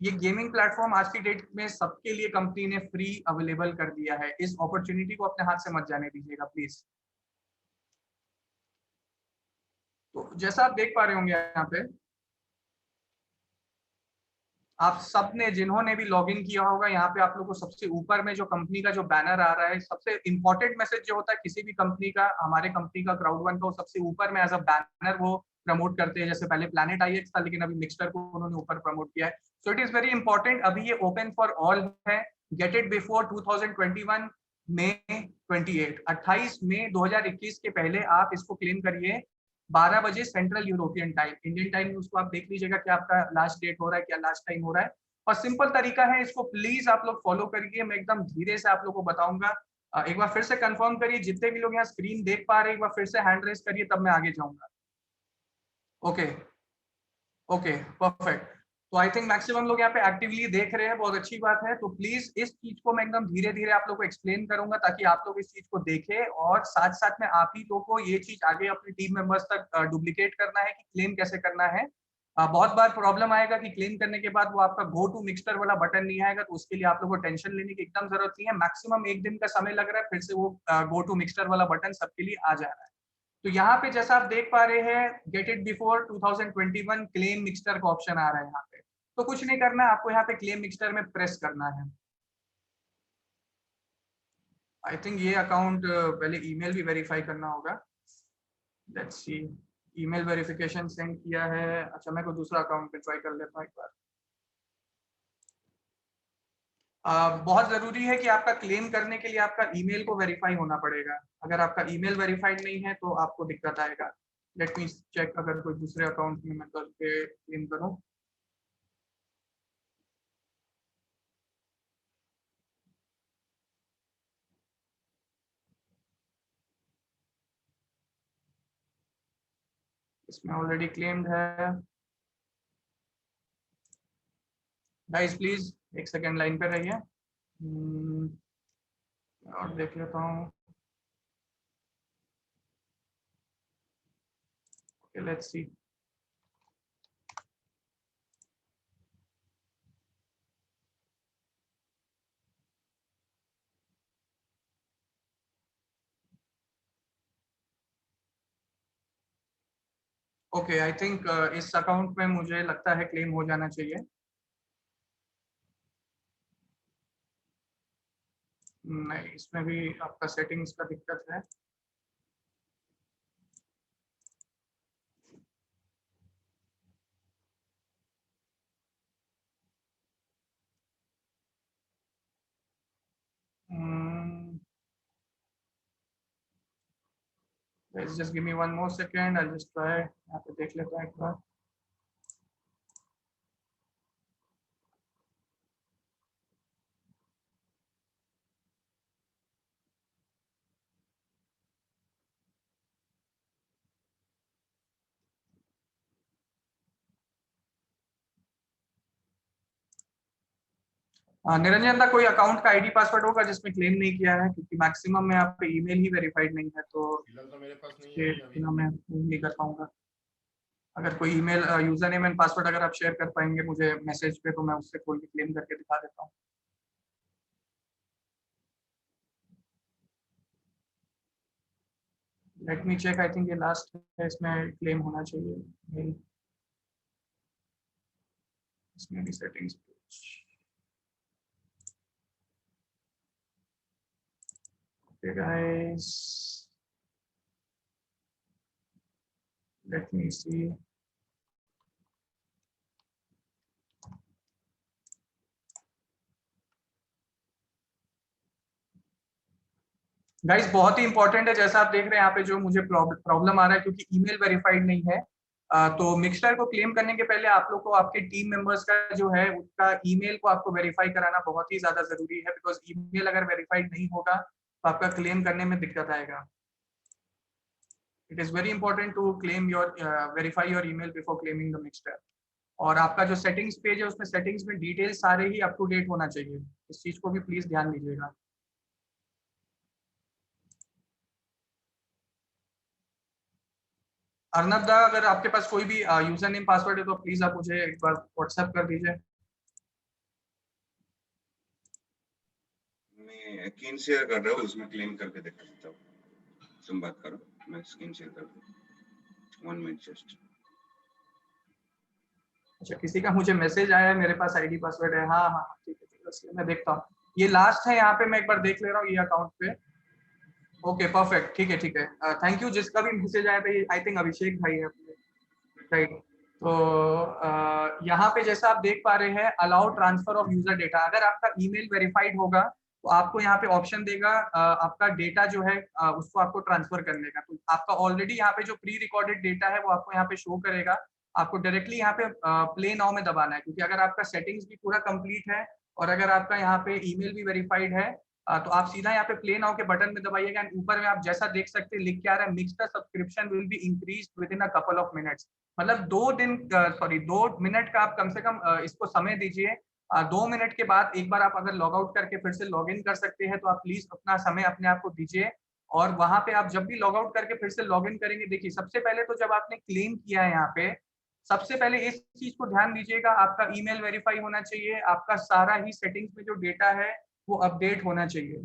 ये gaming platform आज की डेट में सबके लिए कंपनी ने फ्री अवेलेबल कर दिया है। इस अपॉर्चुनिटी को अपने हाथ से मत जाने दीजिएगा प्लीज। तो जैसा आप देख पा रहे होंगे यहाँ पे, आप सब ने जिन्होंने भी लॉगिन किया होगा, यहाँ पे आप लोग को सबसे ऊपर में जो कंपनी का जो बैनर आ रहा है, सबसे इंपॉर्टेंट मैसेज जो होता है किसी भी कंपनी का, हमारे कंपनी का क्राउड1 का, सबसे ऊपर में एज अ बैनर वो प्रमोट करते हैं। जैसे पहले प्लैनेट IX था, लेकिन अभी मिक्सचर को उन्होंने ऊपर प्रमोट किया है। So it is very important. अभी ये ओपन फॉर ऑल है। गेट इट बिफोर 2021 मई 28 मई 2021 के पहले आप इसको क्लेम करिए। 12 बजे central European time, Indian time में उसको आप देख लीजिएगा कि आपका लास्ट डेट हो रहा है, क्या लास्ट टाइम हो रहा है। और सिंपल तरीका है, इसको प्लीज आप लोग फॉलो करिए। मैं एकदम धीरे से आप लोग को बताऊंगा। एक बार फिर से कंफर्म करिए, जितने भी लोग यहाँ स्क्रीन देख पा रहे हैं एक बार फिर से हैंड रेस करिए, तब मैं आगे जाऊंगा। Okay okay perfect. तो आई थिंक मैक्सिमम लोग यहाँ पे एक्टिवली देख रहे हैं, बहुत अच्छी बात है। तो प्लीज इस चीज को मैं एकदम धीरे धीरे आप लोग को एक्सप्लेन करूंगा, ताकि आप लोग इस चीज को देखें, और साथ साथ में आप ही लोग को ये चीज आगे अपने टीम मेंबर्स तक डुप्लीकेट करना है कि क्लेम कैसे करना है। बहुत बार प्रॉब्लम आएगा कि क्लेम करने के बाद वो आपका गो टू मिक्सचर वाला बटन नहीं आएगा, तो उसके लिए आप लोग को टेंशन लेने की एकदम जरूरत नहीं है। मैक्सिमम 1 दिन का समय लग रहा है, फिर से वो गो टू मिक्सचर वाला बटन सबके लिए आ जा रहा है। तो यहाँ पे जैसा आप देख पा रहे हैं, get it before 2021 claim mixture का ऑप्शन आ रहा है यहाँ पे। तो कुछ नहीं करना है आपको, यहाँ पे क्लेम मिक्सचर में प्रेस करना है। आई थिंक ये अकाउंट पहले ईमेल भी वेरीफाई करना होगा। Let's see, email verification send किया है। अच्छा, मैं कोई दूसरा अकाउंट पे ट्राई कर लेता हूँ एक बार। बहुत जरूरी है कि आपका क्लेम करने के लिए आपका ईमेल को वेरीफाई होना पड़ेगा। अगर आपका ईमेल वेरीफाइड नहीं है तो आपको दिक्कत आएगा। लेट मी चेक, अगर कोई दूसरे अकाउंट में मैं करके क्लेम करूँ। इसमें ऑलरेडी क्लेम्ड है। गाइस प्लीज एक सेकेंड लाइन पे रहिए। और देख लेता हूँ। Let's see. Okay, I think इस अकाउंट में मुझे लगता है क्लेम हो जाना चाहिए। नहीं, इसमें भी आपका सेटिंग्स का दिक्कत है। Just give me 1 more second, I just try. यहाँ पे देख लेता हूँ एक बार। निरंजन दा, कोई अकाउंट का आईडी पासवर्ड होगा जिसमें क्लेम नहीं किया है? क्योंकि मैक्सिमम में आपका ईमेल ही वेरीफाइड नहीं है, तो मेरे पास नहीं ये बिना मैं नहीं कर पाऊंगा। अगर कोई email user name and password अगर आप शेयर कर पाएंगे मुझे मैसेज पे, तो मैं उससे खोल के क्लेम करके दिखा देता हूँ। Let me check, I think ये लास्ट है, इसमें क्लेम होना चाहिए। नहीं, इसमें भी settings. Okay guys, let me see. Guys बहुत ही इंपॉर्टेंट है, जैसा आप देख रहे हैं यहाँ पे जो मुझे प्रॉब्लम आ रहा है, क्योंकि ईमेल वेरीफाइड नहीं है। तो मिक्सचर को क्लेम करने के पहले आप लोग को आपके टीम मेंबर्स का जो है उसका ईमेल को आपको वेरीफाई कराना बहुत ही ज्यादा जरूरी है। बिकॉज ईमेल अगर वेरीफाइड नहीं होगा तो आपका क्लेम करने में दिक्कत आएगा। It is very important to claim your verify your email before claiming the mixture. और आपका जो सेटिंग्स पेज है उसमें सेटिंग्स में डिटेल्स सारे ही अप टू डेट होना चाहिए। इस चीज को भी प्लीज ध्यान दीजिएगा। अर्नब दा, अगर आपके पास कोई भी यूजर नेम पासवर्ड है तो प्लीज आप मुझे एक बार व्हाट्सएप कर दीजिए। मैं स्क्रीन शेयर कर रहा हूँ, उसमें क्लेम करके दिखा देता हूँ। तुम बात करो, मैं स्क्रीन शेयर कर दूँ। 1 मिनट जस्ट। अच्छा, किसी का मुझे मैसेज आया है, मेरे पास आईडी पासवर्ड है। हाँ हाँ ठीक है, ठीक है, मैं देखता हूँ। ये लास्ट है यहाँ पे, मैं एक बार देख ले रहा हूँ ये अकाउंट पे। ओके परफेक्ट, ठीक है ठीक है। Thank you. जिसका भी मैसेज आया था, ये आई थिंक अभिषेक भाई है अपने, राइट। तो यहाँ पे जैसा आप देख पा रहे हैं, allow transfer of user data. अगर आपका ईमेल वेरीफाइड होगा तो आपको यहाँ पे ऑप्शन देगा आपका डेटा जो है उसको आपको ट्रांसफर करने का। तो आपका ऑलरेडी यहाँ पे जो प्री रिकॉर्डेड डेटा है वो आपको यहाँ पे शो करेगा। आपको डायरेक्टली यहाँ पे प्ले नाउ में दबाना है, क्योंकि अगर आपका सेटिंग्स भी पूरा कंप्लीट है और अगर आपका यहाँ पे ईमेल भी वेरीफाइड है तो आप सीधा यहाँ पे प्ले नाउ के बटन में दबाइएगा। ऊपर में आप जैसा देख सकते हैं लिख के आ रहा है, mixer subscription will be increase with in a couple of minutes. मतलब 2 मिनट का आप कम से कम इसको समय दीजिए। 2 मिनट के बाद एक बार आप अगर लॉग आउट करके फिर से लॉग इन कर सकते हैं तो आप प्लीज अपना समय अपने आप को दीजिए। और वहां पे आप जब भी लॉग आउट करके फिर से लॉग इन करेंगे, देखिए सबसे पहले तो जब आपने क्लेम किया है यहाँ पे, सबसे पहले इस चीज को ध्यान दीजिएगा, आपका ईमेल वेरीफाई होना चाहिए, आपका सारा ही सेटिंग्स में जो डेटा है वो अपडेट होना चाहिए।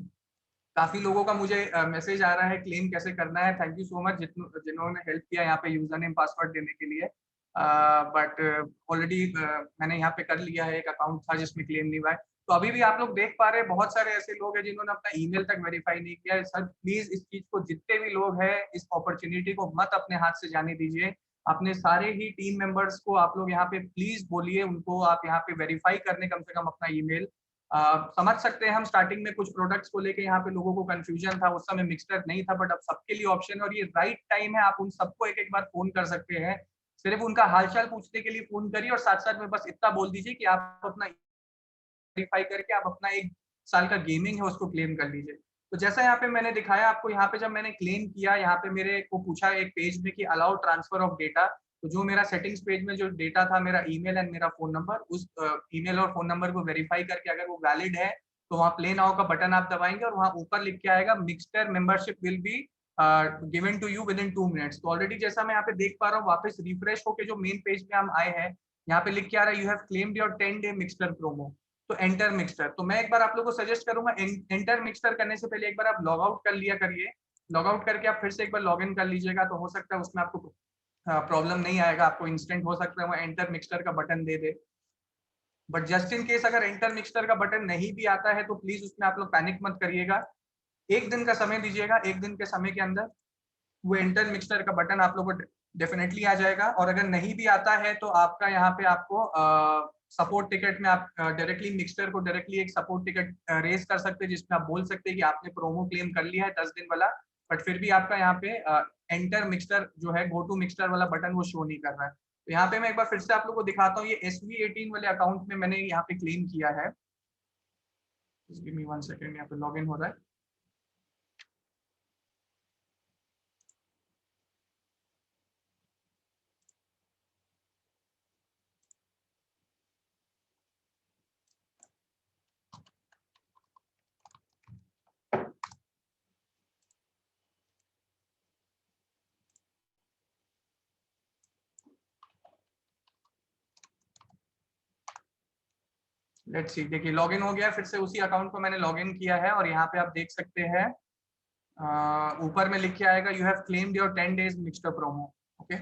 काफी लोगों का मुझे मैसेज आ रहा है क्लेम कैसे करना है। थैंक यू सो मच जिन्होंने हेल्प किया यहाँ पे यूजर नेम पासवर्ड देने के लिए। बट ऑलरेडी मैंने यहाँ पे कर लिया है, एक अकाउंट था जिसमें क्लेम नहीं हुआ है। तो अभी भी आप लोग देख पा रहे हैं बहुत सारे ऐसे लोग हैं जिन्होंने अपना ईमेल तक वेरीफाई नहीं किया है। सर प्लीज इस चीज को, जितने भी लोग हैं, इस अपॉर्चुनिटी को मत अपने हाथ से जाने दीजिए। अपने सारे ही टीम मेंबर्स को आप लोग यहाँ पे प्लीज बोलिए, उनको आप यहाँ पे वेरीफाई करने कम से कम अपना ईमेल। समझ सकते हैं हम स्टार्टिंग में कुछ प्रोडक्ट्स को लेके यहाँ पे लोगों को कंफ्यूजन था, उस समय मिक्सर नहीं था, बट अब सबके लिए ऑप्शन है और ये राइट टाइम है। आप उन सबको एक एक बार फोन कर सकते हैं, सिर्फ उनका हालचाल पूछने के लिए फोन करिए और साथ साथ में बस इतना बोल दीजिए कि आप अपना वेरीफाई करके आप अपना 1 साल का गेमिंग है उसको क्लेम कर लीजिए। तो जैसा यहाँ पे मैंने दिखाया आपको, यहाँ पे जब मैंने क्लेम किया, यहाँ पे मेरे को पूछा एक पेज में कि अलाउ ट्रांसफर ऑफ डेटा। तो जो मेरा सेटिंग्स पेज में जो डेटा था, मेरा ईमेल एंड मेरा फोन नंबर, उस ईमेल और फोन नंबर को वेरीफाई करके अगर वो वैलिड है तो वहाँ प्ले नाउ का बटन आप दबाएंगे और वहाँ ऊपर लिख के आएगा mixer membership will be given to you within 2 minutes. तो ऑलरेडी जैसा मैं यहाँ पे देख पा रहा हूँ, वापस रिफ्रेश होकर जो मेन पेज में हम आए हैं, यहाँ पे लिख के आ रहा है you have claimed your 10-day mixer promo. तो एंटर मिक्सर, तो मैं एक बार आप लोगों को सजेस्ट करूंगा, एंटर मिक्सर करने से पहले एक बार आप लॉग आउट कर लिया करिए। लॉग आउट करके आप फिर से एक बार लॉग इन कर लीजिएगा, तो हो सकता है उसमें आपको प्रॉब्लम नहीं आएगा, आपको इंस्टेंट हो सकता है वो एंटर मिक्सर का button they they. But just in case अगर एंटर मिक्सर का बटन नहीं भी आता है तो प्लीज उसमें आप लोग पैनिक मत करिएगा। 1 दिन का समय दीजिएगा, 1 दिन के समय के अंदर वो एंटर मिक्सर का बटन आप लोगों को डेफिनेटली आ जाएगा। और अगर नहीं भी आता है तो आपका यहाँ पे आपको सपोर्ट टिकट में आप डायरेक्टली मिक्सर को डायरेक्टली एक सपोर्ट टिकट रेज कर सकते हैं, जिसमें आप बोल सकते हैं कि आपने प्रोमो क्लेम कर लिया है 10 दिन वाला, बट फिर भी आपका यहाँ पे एंटर मिक्सर जो है, गो टू मिक्सर वाला बटन वो शो नहीं कर रहा है। तो यहाँ पे मैं एक बार फिर से आप लोग को दिखाता हूँ, ये SV18 वाले अकाउंट में मैंने यहाँ पे क्लेम किया है। गिव मी 1 सेकेंड, यहाँ पे लॉग इन हो रहा है। लेट्स सी, देखिए लॉग इन हो गया, फिर से उसी अकाउंट को मैंने लॉग इन किया है और यहाँ पे आप देख सकते हैं ऊपर में लिख के आएगा you have claimed your 10 days mixer promo. Okay,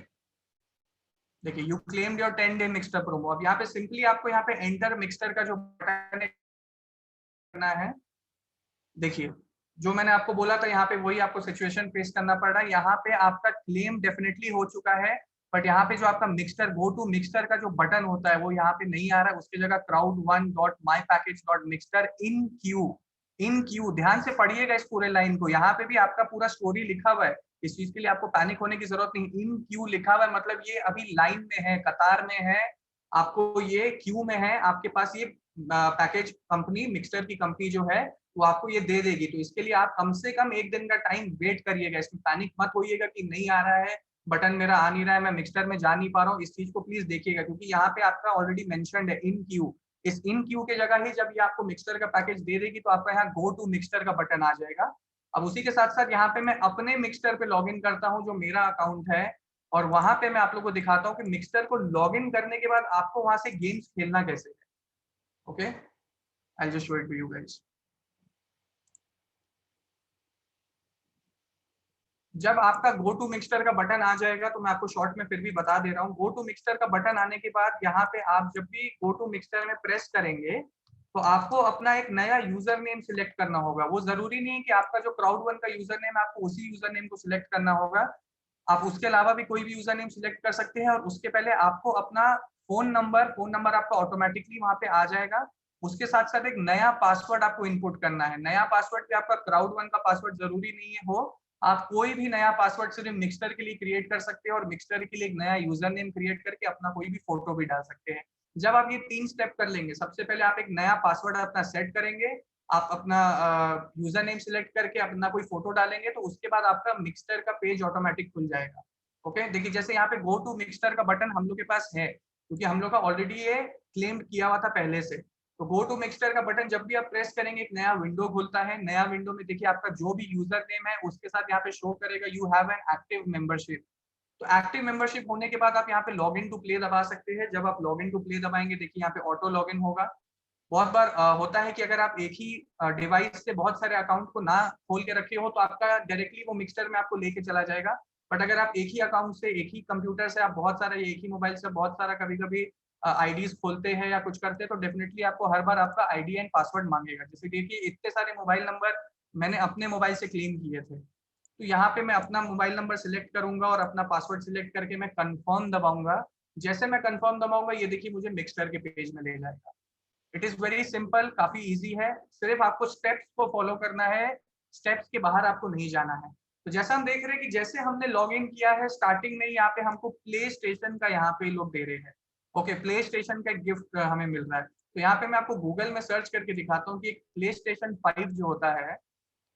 देखिए you claimed your 10-day mixer promo. अब यहाँ पे सिंपली आपको यहाँ पे एंटर मिक्सर का जो बटन करना है, देखिए जो मैंने आपको बोला था यहाँ पे वही आपको सिचुएशन फेस करना पड़ रहा है। यहाँ पे आपका क्लेम डेफिनेटली हो चुका है, बट यहाँ पे जो आपका मिक्सर गो टू मिक्सर का जो बटन होता है वो यहाँ पे नहीं आ रहा है, उसकी जगह crowd1.mypackage.mixter इन क्यू ध्यान से पढ़िएगा इस पूरे लाइन को, यहाँ पे भी आपका पूरा स्टोरी लिखा हुआ है, इस चीज के लिए आपको पैनिक होने की जरूरत नहीं। इन क्यू लिखा हुआ है मतलब ये अभी लाइन में है, कतार में है, आपको ये क्यू में है, आपके पास ये पैकेज कंपनी, मिक्सर की कंपनी जो है वो आपको ये दे देगी। तो इसके लिए आप कम से कम 1 दिन का टाइम वेट करिएगा, इसमें पैनिक मत होइएगा कि नहीं आ रहा है, बटन मेरा आ नहीं रहा है, मैं मिक्सर में जा नहीं पा रहा हूँ। इस चीज को प्लीज देखिएगा, क्योंकि यहाँ पे आपका ऑलरेडी मेंशन्ड है इन क्यू। इस इन क्यू के जगह ही जब ये आपको मिक्सर का पैकेज दे देगी तो आपका यहाँ गो टू मिक्सर का बटन आ जाएगा। अब उसी के साथ साथ यहाँ पे मैं अपने मिक्सर पे लॉग इन करता हूँ जो मेरा अकाउंट है, और वहां पे मैं आप लोगों को दिखाता हूँ कि मिक्सर को लॉग इन करने के बाद आपको वहां से गेम्स खेलना कैसे है। Okay, I just show it to you guys. जब आपका गो टू मिक्सचर का बटन आ जाएगा, तो मैं आपको शॉर्ट में फिर भी बता दे रहा हूँ, गो टू मिक्सचर का बटन आने के बाद यहाँ पे आप जब भी गो टू मिक्सचर में प्रेस करेंगे, तो आपको अपना एक नया यूजर नेम सिलेक्ट करना होगा। वो जरूरी नहीं है कि आपका जो क्राउड वन का यूजर नेम है आपको उसी यूजर नेम को सिलेक्ट करना होगा, आप उसके अलावा भी कोई भी यूजर नेम सिलेक्ट कर सकते हैं। और उसके पहले आपको अपना फोन नंबर आपका ऑटोमेटिकली वहां पे आ जाएगा। उसके साथ साथ एक नया पासवर्ड आपको इनपुट करना है। नया पासवर्ड भी आपका क्राउड वन का पासवर्ड जरूरी नहीं है हो, आप कोई भी नया पासवर्ड सिर्फ मिक्सचर के लिए क्रिएट कर सकते हैं और मिक्सचर के लिए एक नया यूजर नेम क्रिएट करके अपना कोई भी फोटो भी डाल सकते हैं। जब आप ये 3 स्टेप कर लेंगे, सबसे पहले आप एक नया पासवर्ड अपना सेट करेंगे, आप अपना यूजर नेम सिलेक्ट करके अपना कोई फोटो डालेंगे, तो उसके बाद आपका मिक्सचर का पेज ऑटोमेटिक खुल जाएगा। ओके, देखिए जैसे यहाँ पे गो टू मिक्सचर का बटन हम लोग के पास है, क्योंकि हम लोग का ऑलरेडी ये क्लेम किया हुआ था पहले से। तो गो टू मिक्सचर का बटन जब भी आप प्रेस करेंगे, एक नया विंडो खुलता है। नया विंडो में देखिए आपका जो भी यूजर नेम है उसके साथ यहाँ पे शो करेगा you have an active membership. तो एक्टिव मेंबरशिप होने के बाद आप यहाँ पे लॉग इन टू प्ले दबा सकते हैं। जब आप लॉग इन टू प्ले दबाएंगे, देखिए यहाँ पे ऑटो लॉग इन होगा। बहुत बार होता है कि अगर आप एक ही डिवाइस से बहुत सारे अकाउंट को ना खोल के रखे हो, तो आपका डायरेक्टली वो मिक्सचर में आपको लेके चला जाएगा। बट अगर आप एक ही अकाउंट से, एक ही कंप्यूटर से आप बहुत सारा, एक ही मोबाइल से बहुत सारा कभी कभी आईडीज खोलते हैं या कुछ करते हैं, तो डेफिनेटली आपको हर बार आपका आईडी एंड पासवर्ड मांगेगा। जैसे देखिए इतने सारे मोबाइल नंबर मैंने अपने मोबाइल से क्लेम किए थे, तो यहाँ पे मैं अपना मोबाइल नंबर सिलेक्ट करूंगा और अपना पासवर्ड सिलेक्ट करके मैं कंफर्म दबाऊंगा। जैसे मैं कंफर्म दबाऊंगा, ये देखिए मुझे मिक्सचर के पेज में ले जाएगा। इट इज वेरी सिंपल, काफी इजी है। सिर्फ आपको स्टेप्स को फॉलो करना है, स्टेप्स के बाहर आपको नहीं जाना है। तो जैसा हम देख रहे हैं कि जैसे हमने लॉग इन किया है, स्टार्टिंग में ही यहाँ पे हमको प्ले स्टेशन का यहाँ पे लोग दे रहे हैं। ओके, प्ले स्टेशन का गिफ्ट हमें मिल रहा है। तो यहाँ पे मैं आपको गूगल में सर्च करके दिखाता हूँ कि एक प्ले स्टेशन 5 जो होता है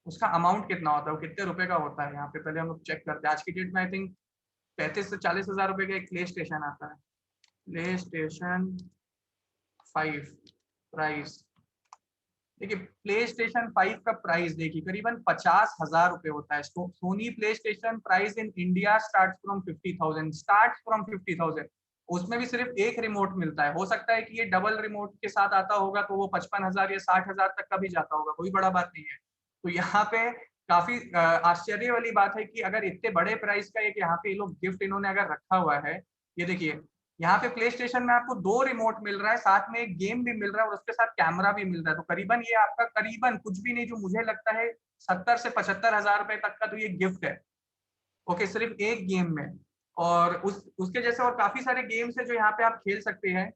उसका अमाउंट कितना होता है, वो कितने रुपए का होता है। यहाँ पे पहले हम लोग चेक करते हैं। आज की डेट में आई थिंक 35 से 40 हजार रुपए का एक प्ले स्टेशन आता है। प्ले स्टेशन 5 प्राइस, देखिए प्ले स्टेशन 5 का प्राइस देखिए करीबन 50,000 रुपए होता है। Sony PlayStation price in India start from 50,000। उसमें भी सिर्फ एक रिमोट मिलता है। हो सकता है कि ये डबल रिमोट के साथ आता होगा, तो वो 55,000 या 60,000 तक का भी जाता होगा, कोई बड़ा बात नहीं है। तो यहाँ पे काफी आश्चर्य वाली बात है कि अगर इतने बड़े प्राइस का एक यहाँ पे ये लोग गिफ्ट इन्होंने अगर रखा हुआ है। ये देखिए यहाँ पे प्ले स्टेशन में आपको 2 रिमोट मिल रहा है, साथ में एक गेम भी मिल रहा है और उसके साथ कैमरा भी मिल रहा है। तो करीबन ये आपका करीबन कुछ भी नहीं, जो मुझे लगता है 70 से 75 हजार रुपए तक का तो ये गिफ्ट है। ओके, सिर्फ एक गेम में। और उसके जैसे और काफी सारे गेम्स है जो यहाँ पे आप खेल सकते हैं।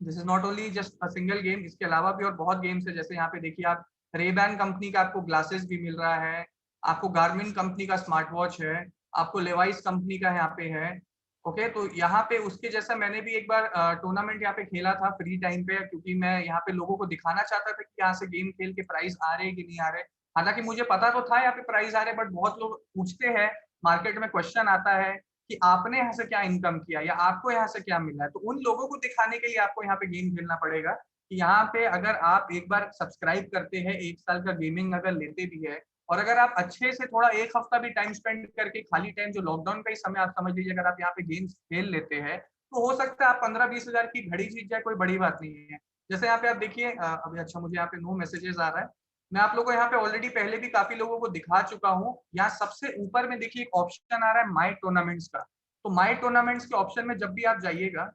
This is not only just a single game, इसके अलावा भी और बहुत गेम्स है। जैसे यहाँ पे देखिए आप रेबैन कंपनी का आपको ग्लासेस भी मिल रहा है, आपको गार्मिन कंपनी का स्मार्ट वॉच है, आपको लेवाइस कंपनी का यहाँ पे है। ओके, तो यहाँ पे उसके जैसा मैंने भी एक बार टूर्नामेंट यहाँ पे खेला था फ्री टाइम पे, क्योंकि मैं यहाँ पे लोगों को दिखाना चाहता था कि यहाँ से गेम खेल के प्राइस आ रहे हैं कि नहीं आ रहे। हालांकि मुझे पता तो था यहाँ पे प्राइस आ रहे, बट बहुत लोग पूछते हैं, मार्केट में क्वेश्चन आता है कि आपने यहाँ से क्या इनकम किया या आपको यहाँ से क्या मिला है। तो उन लोगों को दिखाने के लिए आपको यहाँ पे गेम खेलना पड़ेगा कि यहाँ पे अगर आप एक बार सब्सक्राइब करते हैं, 1 साल का गेमिंग अगर लेते भी है, और अगर आप अच्छे से थोड़ा 1 हफ्ता भी टाइम स्पेंड करके खाली टाइम, जो लॉकडाउन का ही समय आप समझ लीजिए, अगर आप यहाँ पे गेम्स खेल लेते हैं, तो हो सकता है आप 15-20 हजार की घड़ी जीत जाए, कोई बड़ी बात नहीं है। जैसे यहाँ पे आप देखिए अभी, अच्छा मुझे यहाँ पे नो मैसेजेस आ रहा है। मैं आप लोगों को यहाँ पे ऑलरेडी पहले भी काफी लोगों को दिखा चुका हूँ। यहाँ सबसे ऊपर में देखिए एक ऑप्शन आ रहा है माई टूर्नामेंट्स का। तो माई टूर्नामेंट्स के ऑप्शन में जब भी आप जाइएगा,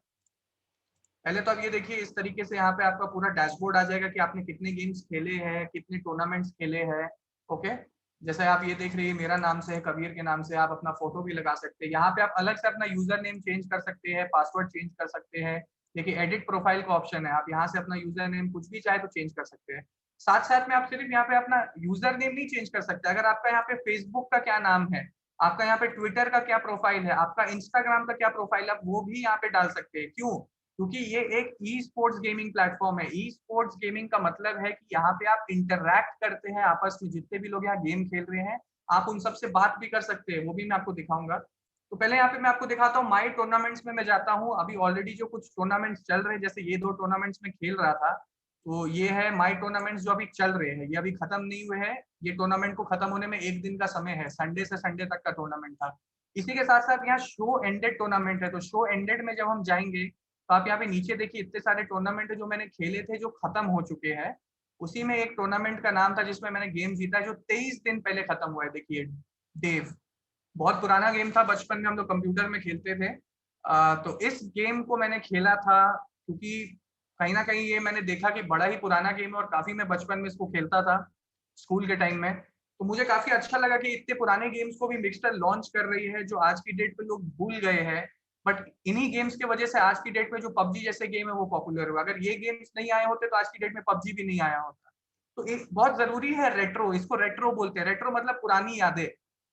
पहले तो आप ये देखिए इस तरीके से यहाँ पे आपका पूरा डैशबोर्ड आ जाएगा कि आपने कितने गेम्स खेले हैं, कितने टूर्नामेंट्स खेले हैं। ओके, जैसे आप ये देख रहे हैं मेरा नाम से है, कबीर के नाम से, आप अपना फोटो भी लगा सकते हैं। यहाँ पे आप अलग से अपना यूजर नेम चेंज कर सकते हैं, पासवर्ड चेंज कर सकते हैं। देखिए एडिट प्रोफाइल का ऑप्शन है, आप यहाँ से अपना यूजर नेम कुछ भी चाहे तो चेंज कर सकते हैं। साथ साथ में आप सिर्फ यहाँ पे अपना यूजर नेम नहीं चेंज कर सकते, अगर आपका यहाँ पे फेसबुक का क्या नाम है, आपका यहाँ पे ट्विटर का क्या प्रोफाइल है, आपका इंस्टाग्राम का क्या प्रोफाइल है, आप वो भी यहाँ पे डाल सकते हैं। क्यों? क्योंकि ये एक ई स्पोर्ट्स गेमिंग प्लेटफॉर्म है। ई स्पोर्ट्स गेमिंग का मतलब है कि यहाँ पे आप इंटरैक्ट करते हैं आपस में, जितने भी लोग यहाँ गेम खेल रहे हैं आप उन सबसे बात भी कर सकते हैं, वो भी मैं आपको दिखाऊंगा। तो पहले यहाँ पे मैं आपको दिखाता हूँ माई टूर्नामेंट्स में मैं जाता हूँ। अभी ऑलरेडी जो कुछ टूर्नामेंट्स चल रहे हैं, जैसे ये 2 टूर्नामेंट्स में खेल रहा था, तो ये है माई टूर्नामेंट्स जो अभी चल रहे हैं, ये अभी खत्म नहीं हुए हैं। ये टूर्नामेंट को खत्म होने में 1 दिन का समय है, संडे से संडे तक का टूर्नामेंट था। इसी के साथ साथ यहाँ शो एंडेड टूर्नामेंट है। तो शो एंडेड में जब हम जाएंगे, तो आप यहाँ पे नीचे देखिए इतने सारे टूर्नामेंट है जो मैंने खेले थे, जो खत्म हो चुके हैं। उसी में एक टूर्नामेंट का नाम था जिसमें मैंने गेम जीता है, जो 23 दिन पहले खत्म हुआ है। देखिए डेव, बहुत पुराना गेम था, बचपन में हम लोग कंप्यूटर में खेलते थे। तो इस गेम को मैंने खेला था क्योंकि कहीं ना कहीं ये मैंने देखा कि बड़ा ही पुराना गेम है और काफी मैं बचपन में इसको खेलता था स्कूल के टाइम में। तो मुझे काफी अच्छा लगा कि इतने पुराने गेम्स को भी मिक्सचर लॉन्च कर रही है जो आज की डेट पे लोग भूल गए हैं। बट इन्हीं गेम्स की वजह से आज की डेट में जो पबजी जैसे गेम है वो पॉपुलर हुआ। अगर ये गेम्स नहीं आए होते तो आज की डेट में पबजी भी नहीं आया होता। तो एक बहुत जरूरी है रेट्रो, इसको रेट्रो बोलते हैं। रेट्रो मतलब पुरानी यादें,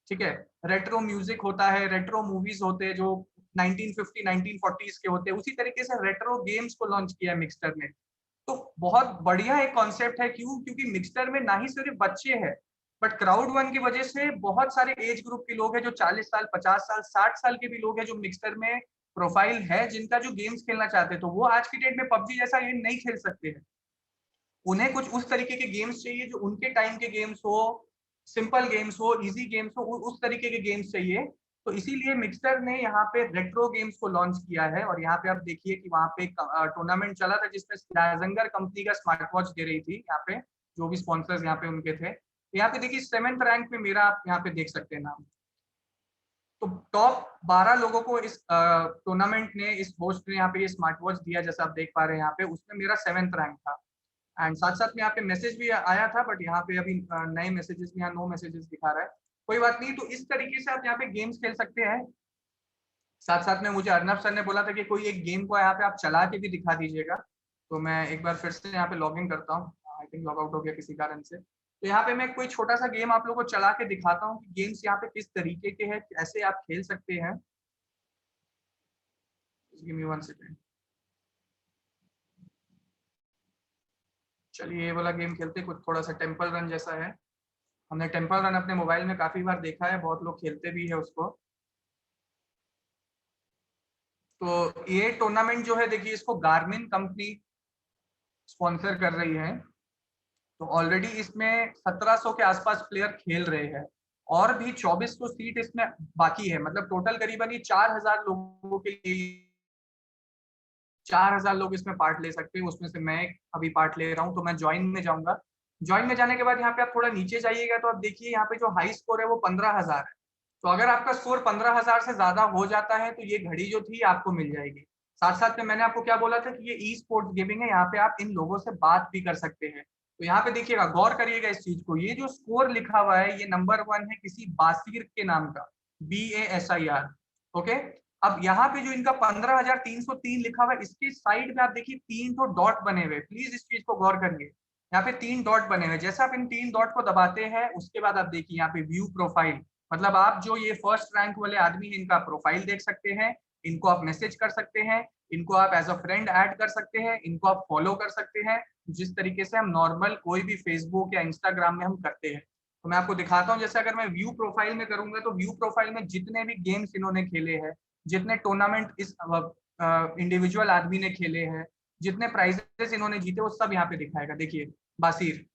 ठीक है। रेट्रो म्यूजिक होता है, रेट्रो मूवीज होते हैं जो 1950 1940s के होते हैं। उसी तरीके से रेट्रो गेम्स को लॉन्च किया है मिक्सचर ने। तो बहुत बढ़िया एक कॉन्सेप्ट है। क्यों? क्योंकि मिक्सचर में ना ही सिर्फ बच्चे हैं, बट क्राउड वन की वजह से बहुत सारे एज ग्रुप के लोग हैं, जो 40 साल 50 साल 60 साल के भी लोग हैं जो मिक्सचर में प्रोफाइल है, जिनका जो गेम्स खेलना चाहते हैं। तो वो आज की डेट में पबजी जैसा गेम नहीं खेल सकते हैं। उन्हें कुछ उस तरीके के गेम्स चाहिए जो उनके टाइम के गेम्स हो, सिंपल गेम्स हो, इजी गेम्स हो, उस तरीके के गेम्स चाहिए। तो इसीलिए मिक्सर ने यहाँ पे रेट्रो गेम्स को लॉन्च किया है। और यहाँ पे आप देखिए कि वहाँ पे टूर्नामेंट चला था जिसमें स्लैजेंगर कंपनी का स्मार्ट वॉच दे रही थी। यहाँ पे जो भी स्पॉन्सर्स यहाँ पे उनके थे, यहाँ पे देखिए 7th रैंक में मेरा आप यहाँ पे देख सकते हैं नाम। तो टॉप 12 लोगों को इस टूर्नामेंट ने, इस होस्ट ने यहाँ पे ये स्मार्ट वॉच दिया, जैसा आप देख पा रहे हैं यहाँ पे। उसमें मेरा 7th रैंक था। एंड साथ साथ में यहाँ पे मैसेज भी आया था, बट यहाँ पे अभी नए मैसेजेस में यहाँ नो मैसेजेस दिखा रहा है। कोई बात नहीं। तो इस तरीके से आप यहाँ पे गेम्स खेल सकते हैं। साथ साथ में मुझे अर्नब सर ने बोला था कि कोई एक गेम को यहाँ पे आप चला के भी दिखा दीजिएगा। तो मैं एक बार फिर से यहाँ पे लॉग इन करता हूँ। आई थिंक लॉग आउट हो गया किसी कारण से। तो यहाँ पे मैं कोई छोटा सा गेम आप लोगों को चला के दिखाता हूँ कि गेम्स यहाँ पे किस तरीके के हैं, कैसे आप खेल सकते हैं। Give me 1 second. चलिए ये वाला गेम खेलते, कुछ थोड़ा सा टेम्पल रन जैसा है। हमने टेम्पल रन अपने मोबाइल में काफी बार देखा है, बहुत लोग खेलते भी है उसको। तो ये टूर्नामेंट जो है देखिए, इसको गार्मिन कंपनी स्पॉन्सर कर रही है। तो ऑलरेडी इसमें 1700 के आसपास प्लेयर खेल रहे हैं और भी 2400 सीट इसमें बाकी है। मतलब टोटल करीबन ये 4000 लोगों के लिए 4000 लोग इसमें पार्ट ले सकते हैं। उसमें से मैं अभी पार्ट ले रहा हूँ, तो मैं ज्वाइन में जाऊंगा। ज्वाइन में जाने के बाद यहाँ पे आप थोड़ा नीचे जाइएगा तो आप देखिए यहाँ पे जो हाई स्कोर है वो 15,000 है। तो अगर आपका स्कोर 15,000 से ज्यादा हो जाता है तो ये घड़ी जो थी आपको मिल जाएगी। साथ साथ में मैंने आपको क्या बोला था कि ये ई स्पोर्ट्स गेमिंग है, यहाँ पे आप इन लोगों से बात भी कर सकते हैं। तो यहाँ पे देखिएगा, गौर करिएगा इस चीज को। ये जो स्कोर लिखा हुआ है ये नंबर 1 है किसी बासिर के नाम का, BASIR। ओके। अब यहाँ पे जो इनका 15,303 लिखा हुआ है, इसके साइड में आप देखिए 3 तो डॉट बने हुए। प्लीज इस चीज को गौर करिए, यहाँ पे 3 डॉट बने हुए। जैसे आप इन 3 डॉट को दबाते हैं उसके बाद आप देखिए यहाँ पे व्यू प्रोफाइल, मतलब आप जो ये फर्स्ट रैंक वाले आदमी हैं इनका प्रोफाइल देख सकते हैं। इनको आप मैसेज कर सकते हैं, इनको आप एज अ फ्रेंड ऐड कर सकते हैं, इनको आप फॉलो कर सकते हैं, जिस तरीके से हम नॉर्मल कोई भी फेसबुक या इंस्टाग्राम में हम करते हैं। तो मैं आपको दिखाता हूँ। जैसे अगर मैं व्यू प्रोफाइल में करूंगा तो व्यू प्रोफाइल में जितने भी गेम्स इन्होंने खेले हैं, जितने टूर्नामेंट इस इंडिविजुअल आदमी ने खेले हैं, जितने प्राइजेस इन्होंने जीते, वो सब यहाँ पे दिखाएगा। देखिए बासिर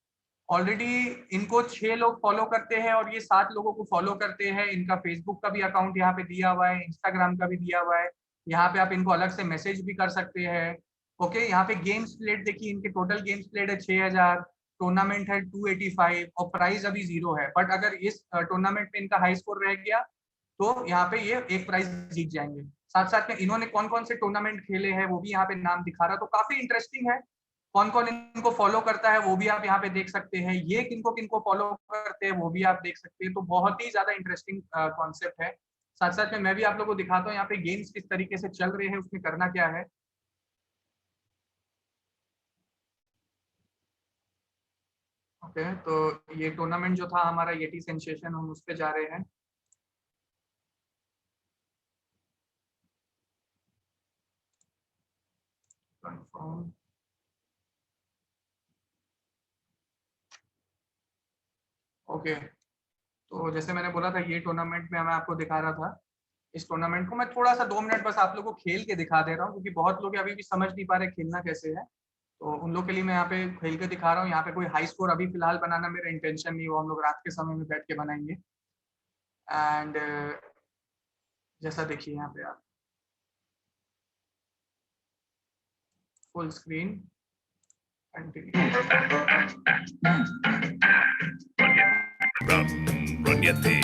ऑलरेडी इनको 6 लोग फॉलो करते हैं और ये 7 लोगों को फॉलो करते हैं। इनका फेसबुक का भी अकाउंट यहाँ पे दिया हुआ है, इंस्टाग्राम का भी दिया हुआ है। यहाँ पे आप इनको अलग से मैसेज भी कर सकते हैं। ओके। यहाँ पे गेम्स प्लेड देखिए, इनके टोटल गेम्स प्लेड है 6000, टूर्नामेंट है 285 और प्राइस अभी 0 है। बट अगर इस टूर्नामेंट में इनका हाई स्कोर रह गया तो यहाँ पे ये एक प्राइज जीत जाएंगे। साथ साथ में इन्होंने कौन कौन से टूर्नामेंट खेले हैं वो भी यहाँ पे नाम दिखा रहा है। तो काफी इंटरेस्टिंग है। कौन कौन इनको फॉलो करता है वो भी आप यहाँ पे देख सकते हैं। ये किनको किनको फॉलो करते हैं वो भी आप देख सकते हैं। तो बहुत ही ज्यादा इंटरेस्टिंग कॉन्सेप्ट है। साथ साथ में मैं भी आप लोगों को दिखाता हूँ यहाँ पे गेम्स किस तरीके से चल रहे हैं, उसमें करना क्या है। ओके। तो ये टूर्नामेंट जो था हमारा येटी सेंसेशन, हम उस पर जा रहे हैं। कंफर्म। ओके। तो जैसे मैंने बोला था ये टूर्नामेंट में मैं आपको दिखा रहा था। इस टूर्नामेंट को मैं थोड़ा सा 2 मिनट बस आप लोगों को खेल के दिखा दे रहा हूँ, क्योंकि बहुत लोग अभी भी समझ नहीं पा रहे खेलना कैसे है। तो उन लोग के लिए मैं यहाँ पे खेल के दिखा रहा हूँ। यहाँ पे कोई हाई स्कोर अभी फिलहाल बनाना मेरा इंटेंशन नहीं, वो हम लोग रात के समय में बैठ के बनाएंगे। एंड जैसा देखिए यहाँ पे आप full screen Run your thing.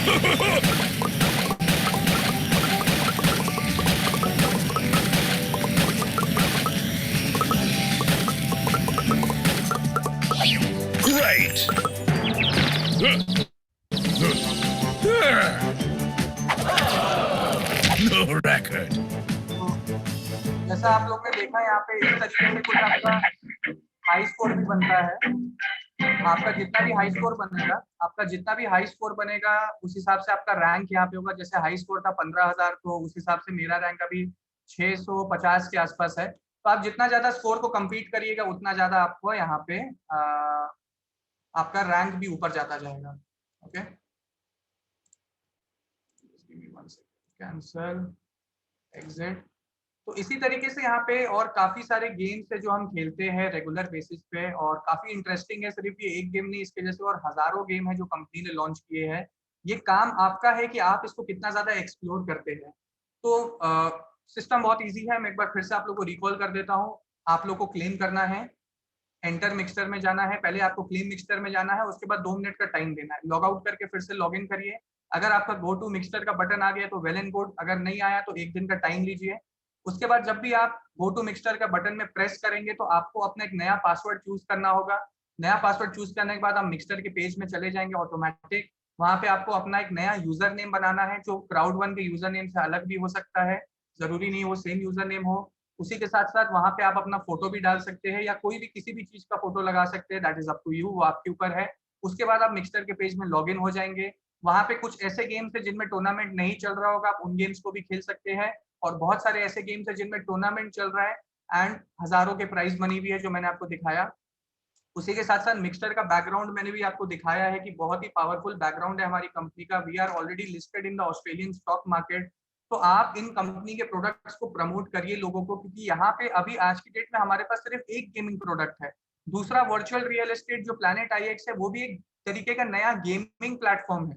Great! No record. जैसा आप लोग ने देखा यहाँ पे इस तरीके से कुछ आपका हाई स्कोर भी बनता है। आपका जितना भी हाई स्कोर बनेगा, उस हिसाब से आपका रैंक यहाँ पे होगा। जैसे हाई स्कोर था 15,000, तो उस हिसाब से मेरा रैंक अभी 650 के आसपास है। तो आप जितना ज्यादा स्कोर को कंप्लीट करिएगा उतना ज्यादा आपको यहाँ पे आपका रैंक भी ऊपर जाता जाएगा। Okay, cancel, exit. तो इसी तरीके से यहाँ पे और काफी सारे गेम्स है जो हम खेलते हैं रेगुलर बेसिस पे, और काफी इंटरेस्टिंग है। सिर्फ ये एक गेम नहीं, इसके जैसे और हजारों गेम है जो कंपनी ने लॉन्च किए हैं। ये काम आपका है कि आप इसको कितना ज्यादा एक्सप्लोर करते हैं। तो सिस्टम बहुत इजी है। मैं एक बार फिर से आप लोग को रिकॉल कर देता हूँ। आप लोग को क्लेम करना है, एंटर मिक्सचर में जाना है। पहले आपको क्लेम मिक्सचर में जाना है, उसके बाद 2 मिनट का टाइम देना है। लॉग आउट करके फिर से लॉग इन करिए। अगर आपका गो टू मिक्सचर का बटन आ गया तो वेल एंड गुड, अगर नहीं आया तो 1 दिन का टाइम लीजिए। उसके बाद जब भी आप गो टू मिक्सचर का बटन में प्रेस करेंगे तो आपको अपना एक नया पासवर्ड चूज करना होगा। नया पासवर्ड चूज करने के बाद आप मिक्सचर के पेज में चले जाएंगे ऑटोमेटिक। वहां पे आपको अपना एक नया यूजर नेम बनाना है जो क्राउड वन के यूजर नेम से अलग भी हो सकता है, जरूरी नहीं वो सेम यूजर नेम हो। उसी के साथ साथ वहां पे आप अपना फोटो भी डाल सकते हैं या कोई भी किसी भी चीज का फोटो लगा सकते हैं, that is up to you, वो आपके ऊपर है। उसके बाद आप मिक्सचर के पेज में लॉग इन हो जाएंगे। वहां पे कुछ ऐसे गेम्स है जिनमें टूर्नामेंट नहीं चल रहा होगा, आप उन गेम्स को भी खेल सकते हैं। और बहुत सारे ऐसे गेम्स है जिनमें टूर्नामेंट चल रहा है एंड हजारों के प्राइज मनी भी है जो मैंने आपको दिखाया। उसी के साथ साथ मिक्सचर का बैकग्राउंड मैंने भी आपको दिखाया है कि बहुत ही पावरफुल बैकग्राउंड है हमारी कंपनी का। We are already listed in the Australian stock market. तो आप इन कंपनी के प्रोडक्ट्स को प्रमोट करिए लोगों को, क्योंकि यहाँ पे अभी आज की डेट में हमारे पास सिर्फ एक गेमिंग प्रोडक्ट है। दूसरा वर्चुअल रियल एस्टेट जो प्लैनेट आईएक्स है, वो भी एक तरीके का नया गेमिंग प्लेटफॉर्म है।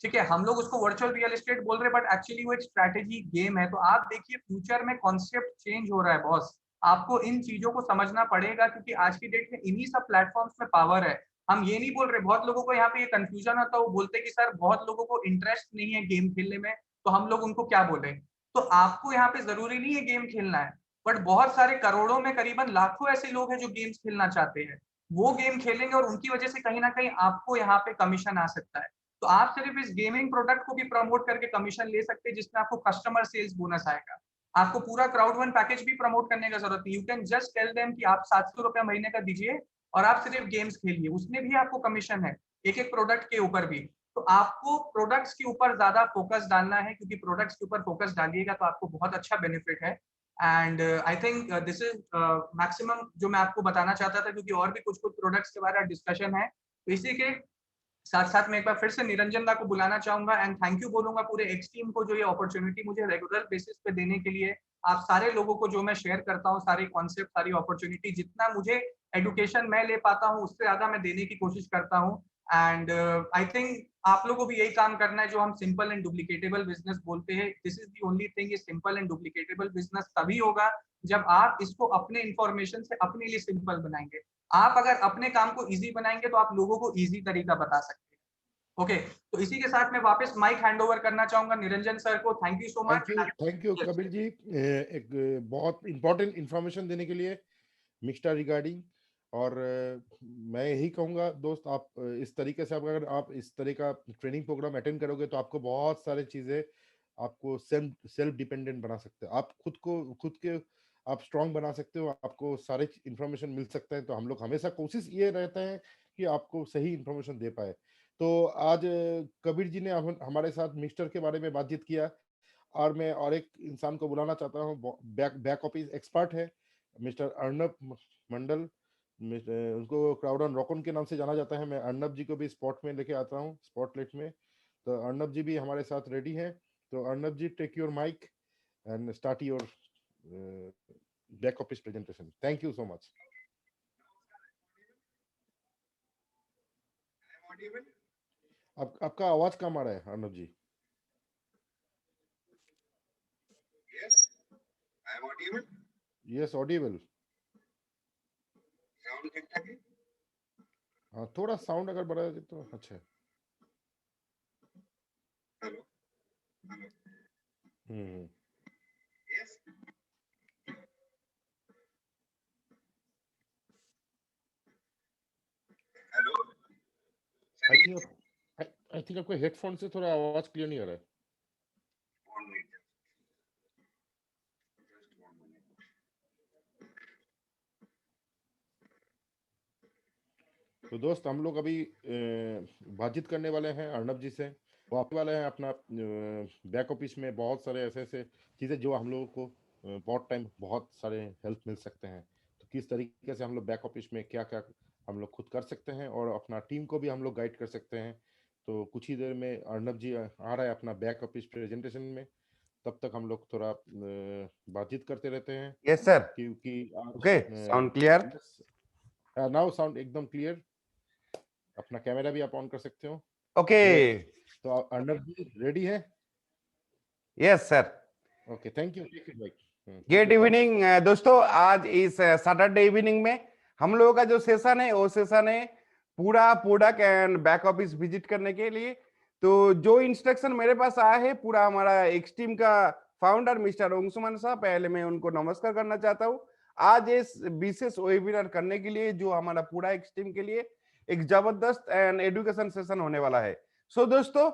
ठीक है, हम लोग उसको वर्चुअल रियल एस्टेट बोल रहे हैं बट एक्चुअली वो एक स्ट्रैटेजी गेम है। तो आप देखिए फ्यूचर में कॉन्सेप्ट चेंज हो रहा है बॉस। आपको इन चीजों को समझना पड़ेगा क्योंकि आज की डेट में इन्हीं सब प्लेटफॉर्म्स में पावर है। हम ये नहीं बोल रहे, बहुत लोगों को यहाँ पे ये कंफ्यूजन होता है, वो बोलते हैं कि सर बहुत लोगों को इंटरेस्ट नहीं है गेम खेलने में, तो हम लोग उनको क्या बोले। तो आपको यहाँ पे जरूरी नहीं है गेम खेलना है, बट बहुत सारे करोड़ों में करीबन लाखों ऐसे लोग हैं जो गेम्स खेलना चाहते हैं। वो गेम खेलेंगे और उनकी वजह से कहीं ना कहीं आपको यहाँ पे कमीशन आ सकता है। तो आप सिर्फ इस गेमिंग प्रोडक्ट को भी प्रमोट करके कमीशन ले सकते हैं, जिसमें आपको कस्टमर सेल्स बोनस आएगा। आपको पूरा क्राउड वन पैकेज भी प्रमोट करने का जरूरत नहीं। You can just tell them कि आप 700 रुपया महीने का दीजिए और आप सिर्फ गेम्स खेलिए, उसमें भी आपको कमीशन है एक एक प्रोडक्ट के ऊपर भी। तो आपको प्रोडक्ट्स के ऊपर ज्यादा फोकस डालना है, क्योंकि प्रोडक्ट्स के ऊपर फोकस डालिएगा तो आपको बहुत अच्छा बेनिफिट है। And I think this is maximum जो मैं आपको बताना चाहता था, क्योंकि और भी कुछ कुछ प्रोडक्ट्स के बारे में डिस्कशन है। तो इसी के साथ साथ मैं एक बार फिर से निरंजन दा को बुलाना चाहूंगा एंड थैंक यू बोलूंगा पूरे एक्स टीम को जो ये अपॉर्चुनिटी मुझे रेगुलर बेसिस पे देने के लिए। आप सारे लोगों को जो मैं शेयर करता हूँ, सारे कॉन्सेप्ट, सारी अपॉर्चुनिटी, जितना मुझे एडुकेशन मैं ले पाता हूँ उससे ज्यादा मैं देने की कोशिश करता हूँ। एंड आई थिंक आप लोगों को भी यही काम करना है जो हम सिंपल एंड डुप्लीकेटेबल बिजनेस बोलते हैं। This is the only thing, ये सिंपल एंड डुप्लीकेटेबल बिजनेस तभी होगा जब आप इसको अपने इंफॉर्मेशन से अपने लिए सिंपल बनाएंगे। आप अगर अपने काम को इजी बनाएंगे तो आप लोगों को इजी तरीका बता सकते हैं। ओके, तो इसी के साथ मैं वापस माइक हैंड ओवर करना चाहूंगा निरंजन सर को। Thank you so much. Thank you Kabir ji, एक बहुत इंपॉर्टेंट इंफॉर्मेशन देने के लिए मिक्सटा रिगार्डिंग। और मैं यही कहूँगा दोस्त, आप इस तरीके से अगर आप इस तरह का ट्रेनिंग प्रोग्राम अटेंड करोगे तो आपको बहुत सारी चीज़ें, आपको सेल्फ डिपेंडेंट बना सकते हो, आप खुद के आप स्ट्रांग बना सकते हो, आपको सारे इंफॉर्मेशन मिल सकते हैं। तो हम लोग हमेशा कोशिश ये रहता है कि आपको सही इंफॉर्मेशन दे पाए। तो आज कबीर जी ने हमारे साथ मिक्सचर के बारे में बातचीत किया। और मैं और एक इंसान को बुलाना चाहता हूँ, बैक ऑफिस एक्सपर्ट है मिस्टर अर्नब मंडल। उनको क्राउड ऑन रॉकन के नाम से जाना जाता है। मैं अर्नब जी को भी स्पॉट में लेके आता हूँ, स्पॉटलाइट में। तो अर्नब जी भी हमारे साथ रेडी है। तो Arnab ji, take your mike and start your back office presentation. Thank you so much. आपका आवाज कम आ रहा है Arnab ji. Yes, audible. Sound ठीक ठाक है? हाँ, थोड़ा साउंड अगर बढ़ा दे तो अच्छा है। Yes. Hello I think I think आपके हेडफोन से थोड़ा आवाज क्लियर नहीं आ रहा है। 1 मिनट जस्ट 1 मिनट। तो दोस्त हम लोग अभी बातचीत करने वाले हैं अर्णब जी से। वो आपके वाले हैं अपना बैक ऑफिस में बहुत सारे ऐसे ऐसे चीज़ें जो हम लोगों को बहुत टाइम बहुत सारे हेल्प मिल सकते हैं। तो किस तरीके से हम लोग बैक ऑफिस में क्या क्या हम लोग खुद कर सकते हैं और अपना टीम को भी हम लोग गाइड कर सकते हैं। तो कुछ ही देर में अर्णब जी आ रहा है अपना बैक ऑफिस प्रेजेंटेशन में। तब तक हम लोग थोड़ा बातचीत करते रहते हैं यस सर। क्योंकि आज okay, sound clear? Now sound एकदम क्लियर। अपना कैमरा भी आप ऑन कर सकते हो। ओके, तो अर्णब जी रेडी है? Yes sir. Okay, thank you भाई। गुड इवनिंग दोस्तों, आज इस सैटरडे इवनिंग में हम लोगों का जो सेशन है वो सेशन है पूरा product and back office visit करने के लिए। तो जो इंस्ट्रक्शन मेरे पास आया है पूरा हमारा एक्स टीम का फाउंडर मिस्टर अंशुमन साहब, पहले मैं उनको नमस्कार करना चाहता हूँ। आज इस विशेष वेबिनार करने के लिए जो हमारा पूरा एक्स टीम के लिए एक जबरदस्त एंड एजुकेशन सेशन होने वाला है। सो दोस्तों,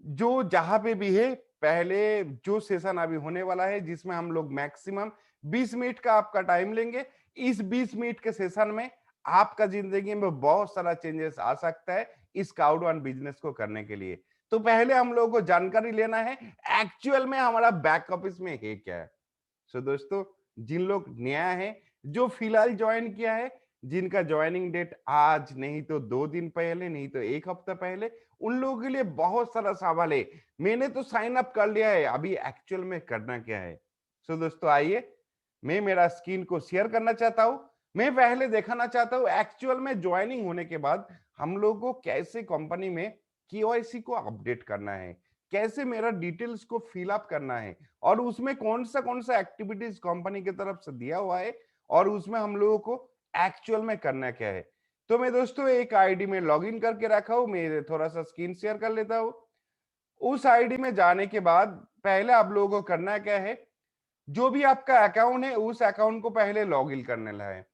जो जहां पे भी है पहले जो सेशन अभी होने वाला है जिसमें हम लोग मैक्सिमम 20 मिनट का आपका टाइम लेंगे। इस 20 मिनट के सेशन में आपका जिंदगी में बहुत सारा चेंजेस आ सकता है इस क्राउड बिजनेस को करने के लिए। तो पहले हम लोगों को जानकारी लेना है एक्चुअल में हमारा बैक ऑफिस में है क्या है। सो दोस्तों, जिन लोग नया है, जो फिलहाल ज्वाइन किया है, जिनका ज्वाइनिंग डेट आज नहीं तो 2 दिन पहले, नहीं तो 1 हफ्ता पहले, उन लोगों के लिए बहुत सारा सवाल है। मैंने तो साइन अप कर लिया है, अभी एक्चुअल में करना क्या है। सो दोस्तों आइए, मैं मेरा स्क्रीन को शेयर करना चाहता हूं। मैं पहले दिखाना चाहता हूं एक्चुअल में ज्वाइनिंग होने के बाद हम लोगों को कैसे कंपनी में केवाईसी को अपडेट करना है, कैसे मेरा डिटेल्स को फिल अप करना है, और उसमें कौन सा एक्टिविटीज कंपनी की तरफ से दिया हुआ है और उसमें हम लोगों को एक्चुअल में करना क्या है। तो मैं दोस्तों एक आईडी में लॉगिन करके रखा हूं, मैं थोड़ा सा स्क्रीन शेयर कर लेता हूं। उस आईडी में जाने के बाद पहले आप लोगों को करना क्या है, जो भी आपका अकाउंट है उस अकाउंट को पहले लॉगिन करने ला है।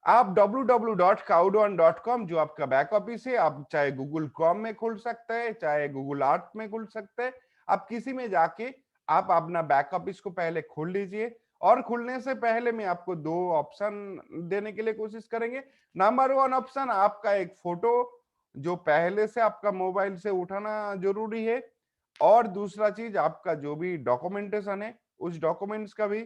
आप www.cowdone.com जो आपका बैक ऑफिस है, आप चाहे गूगल क्रोम में खोल सकते हैं, चाहे गूगल आर्ट में खोल सकते हैं, आप किसी में जाके आप अपना बैक ऑफिस को पहले खोल लीजिए। और खुलने से पहले मैं आपको 2 ऑप्शन देने के लिए कोशिश करेंगे। नंबर 1 ऑप्शन, आपका एक फोटो जो पहले से आपका मोबाइल से उठाना जरूरी है, और दूसरा चीज आपका जो भी डॉक्यूमेंटेशन है उस डॉक्यूमेंट्स का भी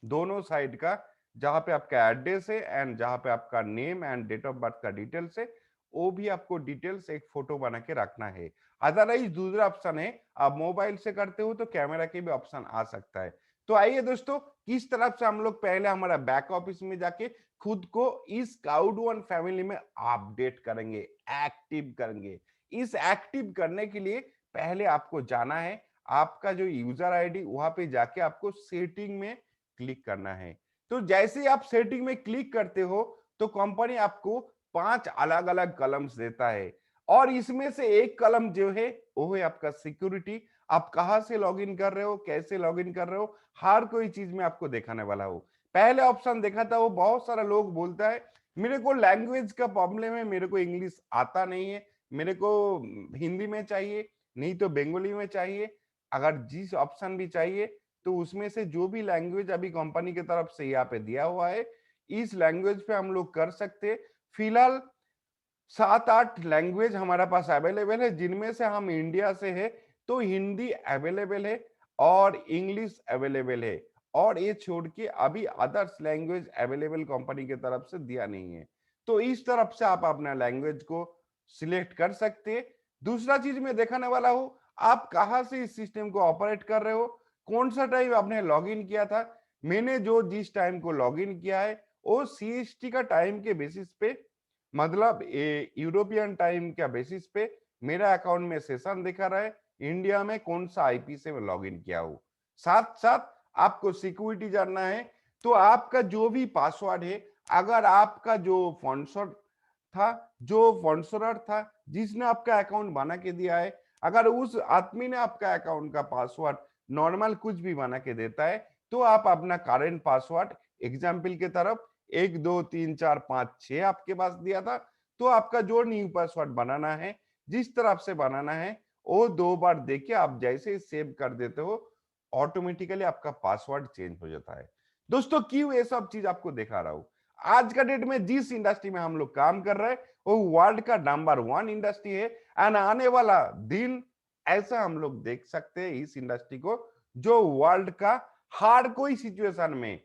दोनों साइड का, जहां पे आपका एड्रेस है एंड जहां पे आपका name and date of birth का डिटेल्स है, वो भी आपको डिटेल्स एक फोटो बना के रखना है। अदरवाइज दूसरा ऑप्शन है, आप मोबाइल से करते हो तो कैमरा के भी ऑप्शन आ सकता है। तो आइए दोस्तों, किस तरफ से हम लोग पहले हमारा बैक ऑफिस में जाके खुद को इस क्राउड फैमिली में अपडेट करेंगे, एक्टिव करेंगे। इस एक्टिव करने के लिए पहले आपको जाना है, आपका जो यूजर आईडी वहां पे जाके आपको सेटिंग में क्लिक करना है। तो जैसे ही आप सेटिंग में क्लिक करते हो तो कंपनी आपको 5 अलग अलग कलम्स देता है, और इसमें से एक कलम जो है वो है आपका सिक्योरिटी। आप कहां से लॉगिन कर रहे हो, कैसे लॉगिन कर रहे हो, हर कोई चीज में आपको दिखाने वाला हो। पहले ऑप्शन देखा था, वो बहुत सारा लोग बोलता है मेरे को लैंग्वेज का प्रॉब्लम है, मेरे को इंग्लिश आता नहीं है, मेरे को हिंदी में चाहिए, नहीं तो बंगाली में चाहिए। अगर जिस ऑप्शन भी चाहिए तो उसमें से जो भी लैंग्वेज अभी कंपनी की तरफ से यहाँ पे दिया हुआ है, इस लैंग्वेज पे हम लोग कर सकते हैं। फिलहाल 7-8 लैंग्वेज हमारे पास अवेलेबल है, जिनमें से हम इंडिया से है तो हिंदी अवेलेबल है और इंग्लिश अवेलेबल है, और ये छोड़ के अभी अदर्स लैंग्वेज अवेलेबल कंपनी की तरफ से दिया नहीं है। तो इस तरफ से आप अपना लैंग्वेज को सिलेक्ट कर सकते हैं। दूसरा चीज मैं दिखाने वाला हूं, आप कहां से इस सिस्टम को ऑपरेट कर रहे हो, कौन सा टाइम आपने लॉगिन किया था। मैंने जो जिस टाइम को लॉगिन किया है वो सीएसटी का टाइम के बेसिस पे, मतलब यूरोपियन टाइम का बेसिस पे मेरा अकाउंट में सेशन दिखा रहा है, इंडिया में कौन सा आईपी से मैं लॉगिन किया हूँ। साथ साथ आपको सिक्योरिटी जानना है, तो आपका जो भी पासवर्ड है, अगर आपका जो स्पॉन्सर था, जो स्पॉन्सरर था जिसने आपका अकाउंट बना के दिया है, अगर उस आदमी ने आपका अकाउंट का पासवर्ड नॉर्मल कुछ भी बना के देता है, तो आप अपना करंट पासवर्ड एग्जाम्पल के तरफ 1 2 3 4 5 6 आपके पास दिया था, तो आपका जो न्यू पासवर्ड बनाना है, जिस तरफ से बनाना है, वो 2 बार देख के आप जैसे ही सेव कर देते हो, ऑटोमेटिकली आपका पासवर्ड चेंज हो जाता है। दोस्तों, क्यों ये सब चीज आपको दिखा रहा हूं? आज का डेट में जिस इंडस्ट्री में हम लोग काम कर रहे हैं, वो वर्ल्ड का नंबर 1 इंडस्ट्री है। एंड आने वाला दिन ऐसा हम लोग देख सकते हैं इस इंडस्ट्री को, जो वर्ल्ड का हर कोई सिचुएशन में,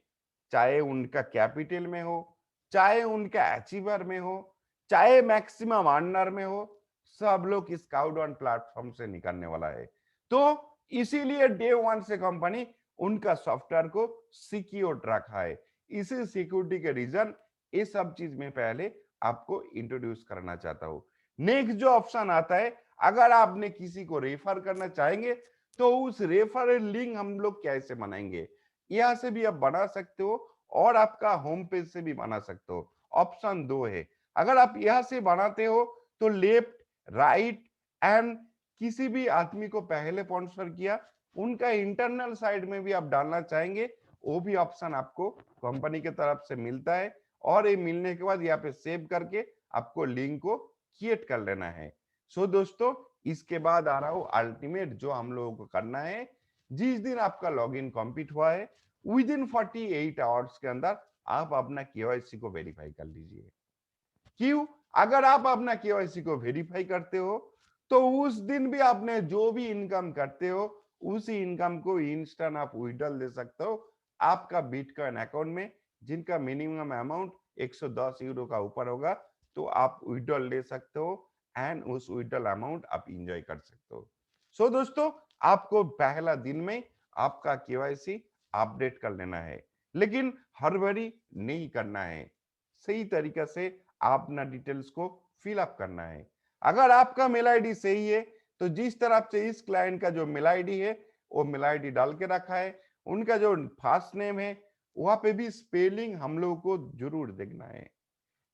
चाहे उनका कैपिटल में हो, चाहे उनका अचीवर में हो, चाहे मैक्सिमम अर्नर में हो, सब लोग इस क्लाउड1 प्लेटफॉर्म से निकलने वाला है। तो इसीलिए डे 1 से कंपनी उनका सॉफ्टवेयर को सिक्योर रखा है। इसी सिक्योरिटी के रीजन ये सब चीज में पहले आपको इंट्रोड्यूस करना चाहता हूं। नेक्स्ट जो ऑप्शन आता है, अगर आपने किसी को रेफर करना चाहेंगे, तो उस रेफरल लिंक हम लोग कैसे बनाएंगे? यहां से भी आप बना सकते हो और आपका होम पेज से भी बना सकते हो। ऑप्शन 2 है। अगर आप यहां से बनाते हो तो लेफ्ट, राइट एंड किसी भी आदमी को पहले स्पॉन्सर किया, उनका इंटरनल साइड में भी आप डालना चाहेंगे, वो भी ऑप्शन आपको कंपनी के तरफ से मिलता है। और ये मिलने के बाद यहाँ पे सेव करके आपको लिंक को क्रिएट कर लेना है। सो दोस्तों, इसके बाद आ रहा हूं अल्टीमेट जो हम लोगों को करना है। जिस दिन आपका लॉगिन कंप्लीट हुआ है, विद इन 48 आवर्स के अंदर आप अपना केवाईसी को वेरीफाई कर लीजिए। क्यों? अगर आप अपना केवाईसी को वेरीफाई करते हो, तो उस दिन भी आपने जो भी इनकम करते हो, उसी इनकम को इंस्टेंट आप विड्रॉल दे सकते हो आपका बिटकॉइन अकाउंट में, जिनका मिनिमम अमाउंट 110 यूरो का ऊपर होगा, तो आप विड्रॉल ले सकते हो एंड उस विड्रॉल अमाउंट आप इंजॉय कर सकते हो। सो दोस्तों, आपको पहला दिन में आपका केवाईसी अपडेट कर लेना है, लेकिन हड़बड़ी नहीं करना है। सही तरीके से अपना डिटेल्स को फिल अप करना है। अगर आपका मेल आईडी सही है, तो जिस तरफ से इस क्लाइंट का जो मेल आईडी है, वो मेल आईडी डाल के रखा है। उनका जो फर्स्ट नेम है, वहां पे भी स्पेलिंग हम लोगों को जरूर देखना है।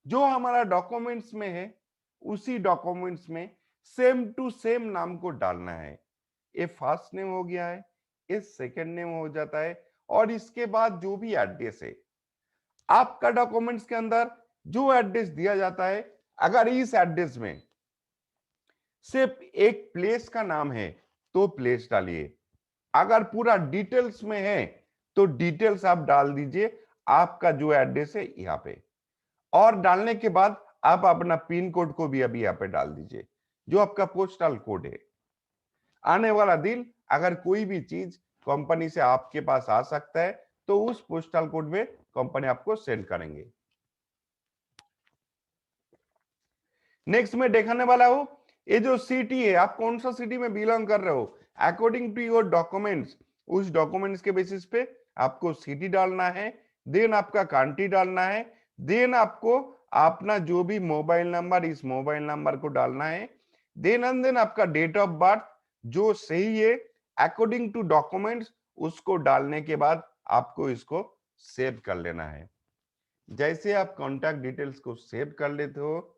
जो हमारा डॉक्यूमेंट्स में है, उसी डॉक्यूमेंट्स में सेम टू सेम नाम को डालना है। ये फर्स्ट नेम हो गया है, ये सेकंड नेम हो जाता है, और इसके बाद जो भी एड्रेस है आपका डॉक्यूमेंट्स के अंदर, जो एड्रेस दिया जाता है, अगर इस एड्रेस में सिर्फ एक प्लेस का नाम है तो प्लेस डालिए। अगर पूरा डिटेल्स में है तो डिटेल्स आप डाल दीजिए, आपका जो एड्रेस है यहाँ पे। और डालने के बाद आप अपना पिन कोड को भी अभी यहाँ पे डाल दीजिए, जो आपका पोस्टल कोड है। आने वाला दिन अगर कोई भी चीज कंपनी से आपके पास आ सकता है, तो उस पोस्टल कोड में कंपनी आपको सेंड करेंगे। नेक्स्ट में दिखाने वाला हूं, ये जो सिटी है, आप कौन सा सिटी में बिलोंग कर रहे हो, अकॉर्डिंग टू योर डॉक्यूमेंट्स, उस डॉक्यूमेंट्स के बेसिस पे आपको सिटी डालना है, देन आपका कंट्री डालना है, देन आपको अपना जो भी मोबाइल नंबर, इस मोबाइल नंबर को डालना है, देन आपका डेट ऑफ बर्थ जो सही है अकॉर्डिंग टू डॉक्यूमेंट्स, उसको डालने के बाद आपको इसको सेव कर लेना है। जैसे आप कॉन्टैक्ट डिटेल्स को सेव कर लेते हो,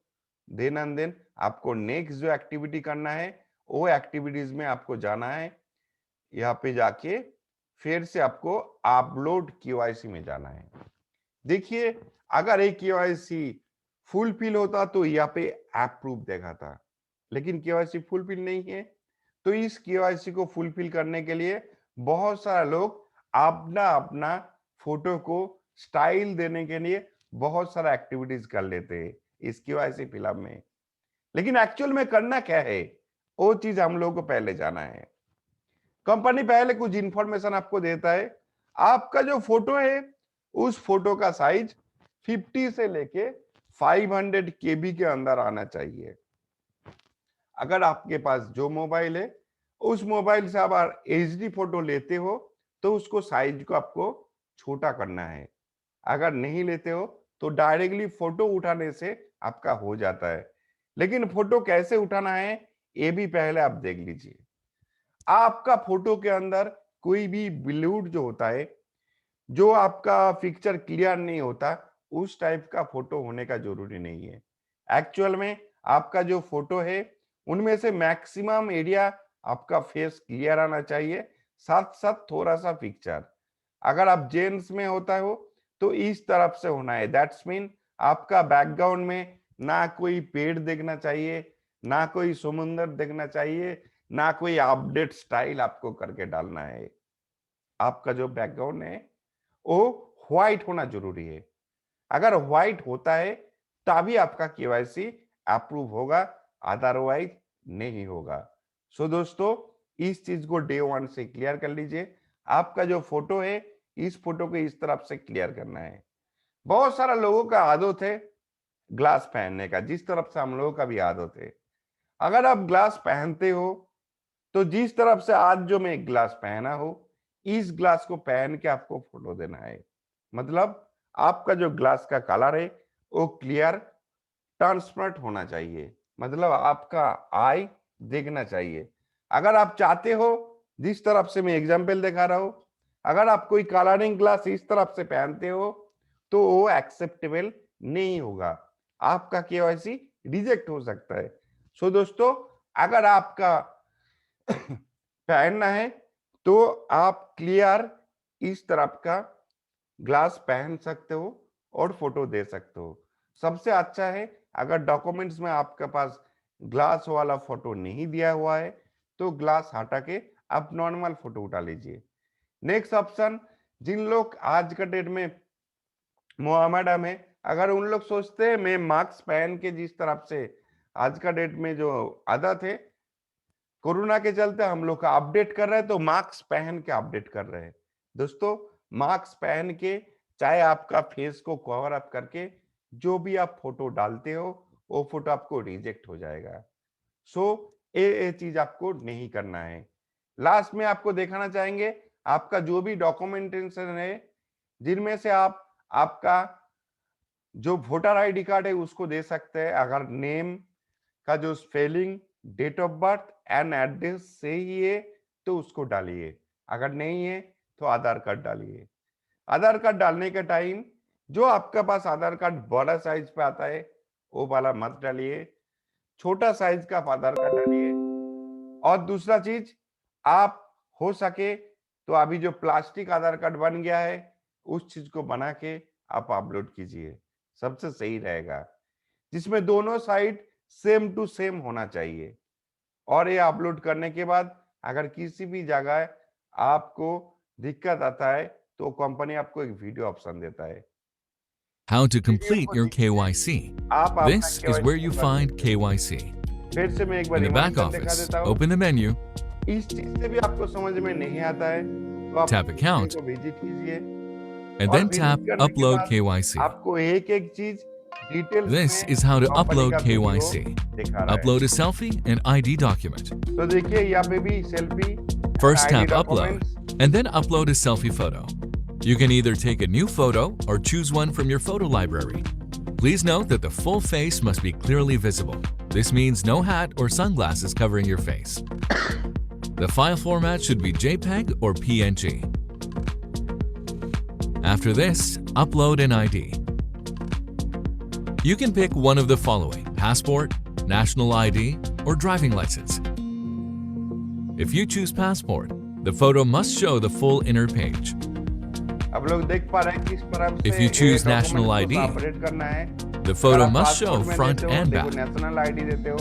देन आपको नेक्स्ट जो एक्टिविटी करना है, वो एक्टिविटीज में आपको जाना है। यहाँ पे जाके फिर से आपको अपलोड केवाईसी में जाना है। देखिए, अगर एक केवाईसी फुलफिल होता तो यहाँ पे अप्रूव देखा था, लेकिन केवाईसी फुलफिल नहीं है। तो इस केवाईसी को फुलफिल करने के लिए बहुत सारे लोग अपना अपना फोटो को स्टाइल देने के लिए बहुत सारा एक्टिविटीज कर लेते हैं इस केवाईसी फिलअप में, लेकिन एक्चुअल में करना क्या है, वो चीज हम लोगों को पहले जाना है। कंपनी पहले कुछ इंफॉर्मेशन आपको देता है। आपका जो फोटो है, उस फोटो का साइज 50 से लेके 500 केबी के अंदर आना चाहिए। अगर आपके पास जो मोबाइल है, उस मोबाइल से आप एचडी फोटो लेते हो, तो उसको साइज को आपको छोटा करना है। अगर नहीं लेते हो तो डायरेक्टली फोटो उठाने से आपका हो जाता है, लेकिन फोटो कैसे उठाना है ये भी पहले आप देख लीजिए। आपका फोटो के अंदर कोई भी ब्लूड जो होता है, जो आपका पिक्चर क्लियर नहीं होता, उस टाइप का फोटो होने का जरूरी नहीं है। एक्चुअल में आपका जो फोटो है उनमें से मैक्सिमम एरिया आपका फेस क्लियर आना चाहिए, साथ साथ थोड़ा सा पिक्चर। अगर आप जेंट्स में होता हो तो इस तरफ से होना है, दैट्स मीन आपका बैकग्राउंड में ना कोई पेड़ देखना चाहिए, ना कोई समुंदर देखना चाहिए, ना कोई अपडेट स्टाइल आपको करके डालना है। आपका जो बैकग्राउंड है वो व्हाइट होना जरूरी है। अगर व्हाइट होता है तभी आपका केवाईसी अप्रूव होगा, अदरवाइज नहीं होगा। सो दोस्तों, इस चीज को डे 1 से क्लियर कर लीजिए। आपका जो फोटो है, इस फोटो को इस तरफ से क्लियर करना है। बहुत सारा लोगों का आदत है ग्लास पहनने का, जिस तरफ से हम लोगों का भी आदत है। अगर आप ग्लास पहनते हो तो जिस तरफ से आज जो मैं ग्लास पहना हो, इस ग्लास को पहन के आपको फोटो देना है। मतलब आपका जो ग्लास का कलर है वो क्लियर ट्रांसपेरेंट होना चाहिए, मतलब आपका आई देखना चाहिए। अगर आप चाहते हो, जिस तरफ से मैं एग्जांपल दिखा रहा हूं, अगर आप कोई कलरिंग ग्लास इस तरफ से पहनते हो तो वो एक्सेप्टेबल नहीं होगा, आपका केवाईसी रिजेक्ट हो सकता है। सो दोस्तों, अगर आपका पहनना है तो आप क्लियर इस तरफ का ग्लास पहन सकते हो और फोटो दे सकते हो। सबसे अच्छा है अगर डॉक्यूमेंट्स में आपके पास ग्लास वाला फोटो नहीं दिया हुआ है तो ग्लास हटा के आप नॉर्मल फोटो उठा लीजिए। नेक्स्ट ऑप्शन, जिन लोग आज का डेट में मोहम्मदा में, अगर उन लोग सोचते हैं मैं मास्क पहन के, जिस तरफ से आज का डेट में जो आदत है कोरोना के चलते हम लोग का अपडेट कर रहे हैं, तो मास्क पहन के अपडेट कर रहे हैं। दोस्तों, मास्क पहन के चाहे आपका फेस को कवर अप करके जो भी आप फोटो डालते हो वो फोटो आपको रिजेक्ट हो जाएगा। सो ये चीज आपको नहीं करना है। लास्ट में आपको दिखाना चाहेंगे आपका जो भी डॉक्यूमेंटेशन है, जिनमें से आप आपका जो वोटर आईडी कार्ड है उसको दे सकते हैं। अगर नेम का जो spelling, date of birth and address सही है तो उसको डालिए, अगर नहीं है तो आधार कार्ड डालिए। आधार कार्ड डालने के टाइम जो आपके पास आधार कार्ड बड़ा साइज पे आता है वो वाला मत डालिए, छोटा साइज का आप आधार कार्ड डालिए। और दूसरा चीज, आप हो सके तो अभी जो प्लास्टिक आधार कार्ड बन गया है उस चीज को बना के आप अपलोड कीजिए, सबसे सही रहेगा, जिसमें दोनों साइड सेम टू सेम होना चाहिए। और ये अपलोड करने के बाद अगर किसी भी जगह आपको दिक्कत आता है तो कंपनी आपको एक वीडियो ऑप्शन देता है। How to complete your KYC. आप अपना This is where you find KYC. फिर से मैं एक बार In the back रिमाइंडर दिखा office, देता हूँ। open the menu, इस चीज से भी आपको समझ में नहीं आता है तो आप Tap account. को विजिट कीजिए and और then विजिट tap करने के Upload बाद KYC. आपको एक एक चीज डिटेल्स This में is how to company upload का वीडियो KYC. दिखा रहा है। Upload a selfie and ID document. तो देखिए यहाँ पे भी selfie, First ID tap Upload, documents, and then upload a selfie photo. You can either take a new photo or choose one from your photo library. Please note that the full face must be clearly visible. This means no hat or sunglasses covering your face. The file format should be JPEG or PNG. After this, upload an ID. You can pick one of the following: passport, national ID, or driving license. If you choose passport, the photo must show the full inner page. आप लोग देख पा रहे हैं किस तरह से If you choose national document ID, को अपडेट करना है। The photo अगर आप must show पासपोर्ट में front देते हो, and देखो back. नेशनल आईडी देते हो।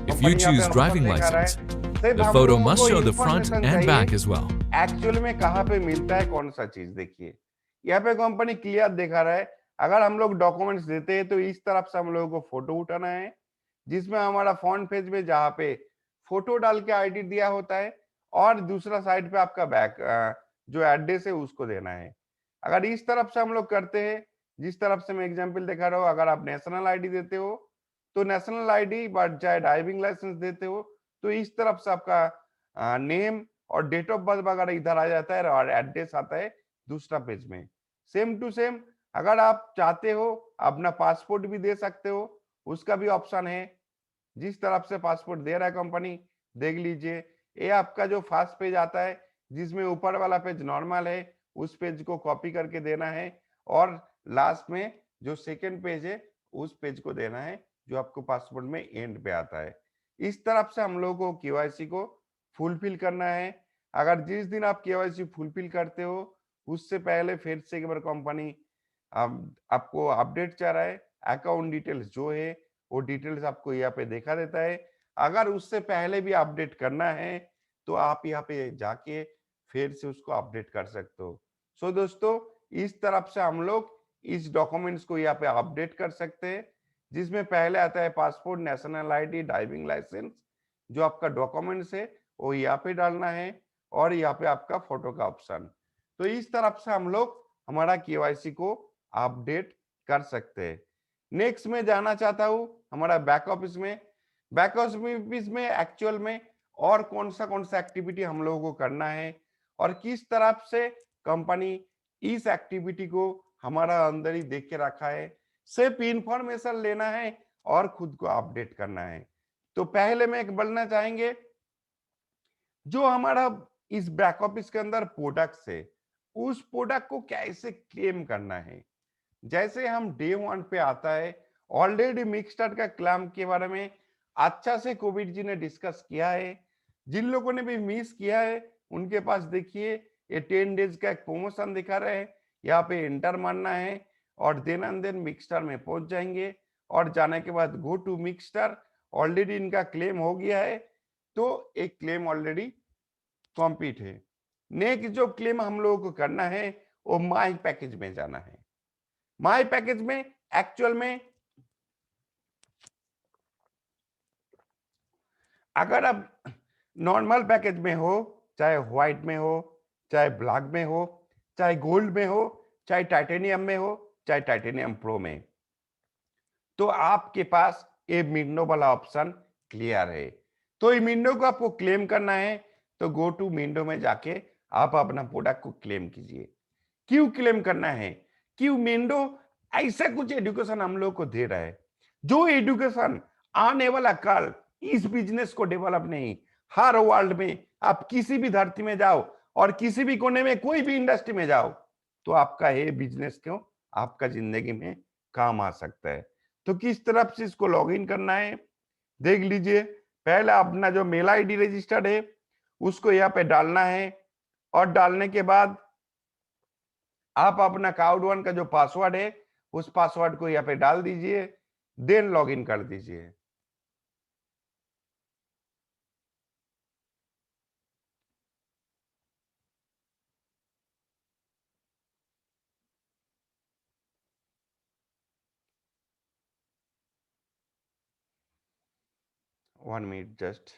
If you कंपनी यहाँ पे choose ऑप्शन driving दिखा रहा है। license, सिर्फ the हम photo लोगों must को show the front information and back चाहिए as well. एक्चुअल में कहाँ पे मिलता है कौन सा चीज। देखिए यहाँ पे कंपनी क्लियर दिखा रहा है, अगर हम लोग डॉक्यूमेंट्स देते हैं तो इस तरफ से हम लोगों को फोटो उठाना है, जिसमें हमारा फ्रंट पेज में जहाँ पे फोटो डाल के आईडी दिया होता है, और दूसरा साइड पे आपका बैक जो एड्रेस है उसको देना है। अगर इस तरफ से हम लोग करते हैं, जिस तरफ से मैं एग्जांपल दिखा रहा हूँ, अगर आप नेशनल आईडी देते हो तो नेशनल आईडी, बट चाहे ड्राइविंग लाइसेंस देते हो तो इस तरफ से आपका नेम और डेट ऑफ बर्थ वगैरह इधर आ जाता है और एड्रेस आता है दूसरा पेज में। सेम टू सेम अगर आप चाहते हो अपना पासपोर्ट भी दे सकते हो, उसका भी ऑप्शन है। जिस तरफ से पासपोर्ट दे रहा है कंपनी, देख लीजिए। ये आपका जो फर्स्ट पेज आता है जिसमें ऊपर वाला पेज नॉर्मल है, उस पेज को कॉपी करके देना है, और लास्ट में जो सेकंड पेज है उस पेज को देना है जो आपको पासवर्ड में एंड पे आता है। इस तरफ से हम लोगों को केवाईसी को फुलफिल करना है। अगर जिस दिन आप केवाईसी फुलफिल करते हो उससे पहले फिर से एक बार कंपनी आपको अपडेट चाह रहा है। अकाउंट डिटेल्स जो है वो डिटेल्स आपको यहाँ पे देखा देता है। अगर उससे पहले भी अपडेट करना है तो आप यहाँ पे जाके फिर से उसको अपडेट कर सकते हो। सो दोस्तों, इस तरफ से हम लोग इस डॉक्यूमेंट्स को यहाँ पे अपडेट कर सकते हैं, जिसमें पहले आता है passport, national ID, driving licence. जो आपका डॉक्यूमेंट्स है वो यहाँ पे डालना है और यहाँ पे आपका फोटो का ऑप्शन। तो इस तरफ से हम लोग हमारा केवाईसी को अपडेट कर सकते हैं। नेक्स्ट में जाना चाहता हूँ हमारा बैक ऑफिस में। बैक ऑफिस में एक्चुअल में और कौन सा एक्टिविटी हम लोगों को करना है और किस तरफ से कंपनी इस एक्टिविटी को हमारा अंदर ही देख के रखा है, सिर्फ इंफॉर्मेशन लेना है और खुद को अपडेट करना है। तो पहले में एक बोलना चाहेंगे, जो हमारा इस बैक ऑफिस के अंदर प्रोडक्ट्स है उस प्रोडक्ट को कैसे क्लेम करना है। जैसे हम डे 1 पे आता है, ऑलरेडी मिक्सचर का क्लेम के बारे में अच्छा से कोविड जी ने डिस्कस किया है। जिन लोगों ने भी मिस किया है उनके पास देखिए ये 10 डेज का एक प्रमोशन दिखा रहे हैं। यहाँ पे एंटर मारना है और देन एंड देन मिक्सचर में पहुंच जाएंगे और जाने के बाद गो टू मिक्सचर। ऑलरेडी इनका क्लेम हो गया है तो एक क्लेम ऑलरेडी कंप्लीट है। नेक्स्ट जो क्लेम हम लोगों को करना है वो माई पैकेज में जाना है। माई पैकेज में एक्चुअल में अगर आप नॉर्मल पैकेज में हो, चाहे व्हाइट में हो, चाहे ब्लैक में हो, चाहे गोल्ड में हो, चाहे टाइटेनियम में हो, चाहे टाइटेनियम प्रो में, तो आपके पास ये विंडो वाला ऑप्शन क्लियर है। तो ये विंडो को आपको क्लेम करना है तो गो टू विंडो में जाके आप अपना प्रोडक्ट को क्लेम कीजिए। क्यों क्लेम करना है? क्यों विंडो ऐसा कुछ एजुकेशन हम लोग को दे रहा है जो एजुकेशन आने वाला कल इस बिजनेस को डेवलप नहीं, हर वर्ल्ड में आप किसी भी धरती में जाओ और किसी भी कोने में कोई भी इंडस्ट्री में जाओ तो आपका ये बिजनेस क्यों आपका जिंदगी में काम आ सकता है। तो किस तरफ से इसको लॉगिन करना है देख लीजिए। पहले अपना जो मेल आईडी रजिस्टर्ड है उसको यहाँ पे डालना है और डालने के बाद आप अपना क्लाउड1 का जो पासवर्ड है उस पासवर्ड को यहाँ पे डाल दीजिए, देन लॉगिन कर दीजिए। One minute just.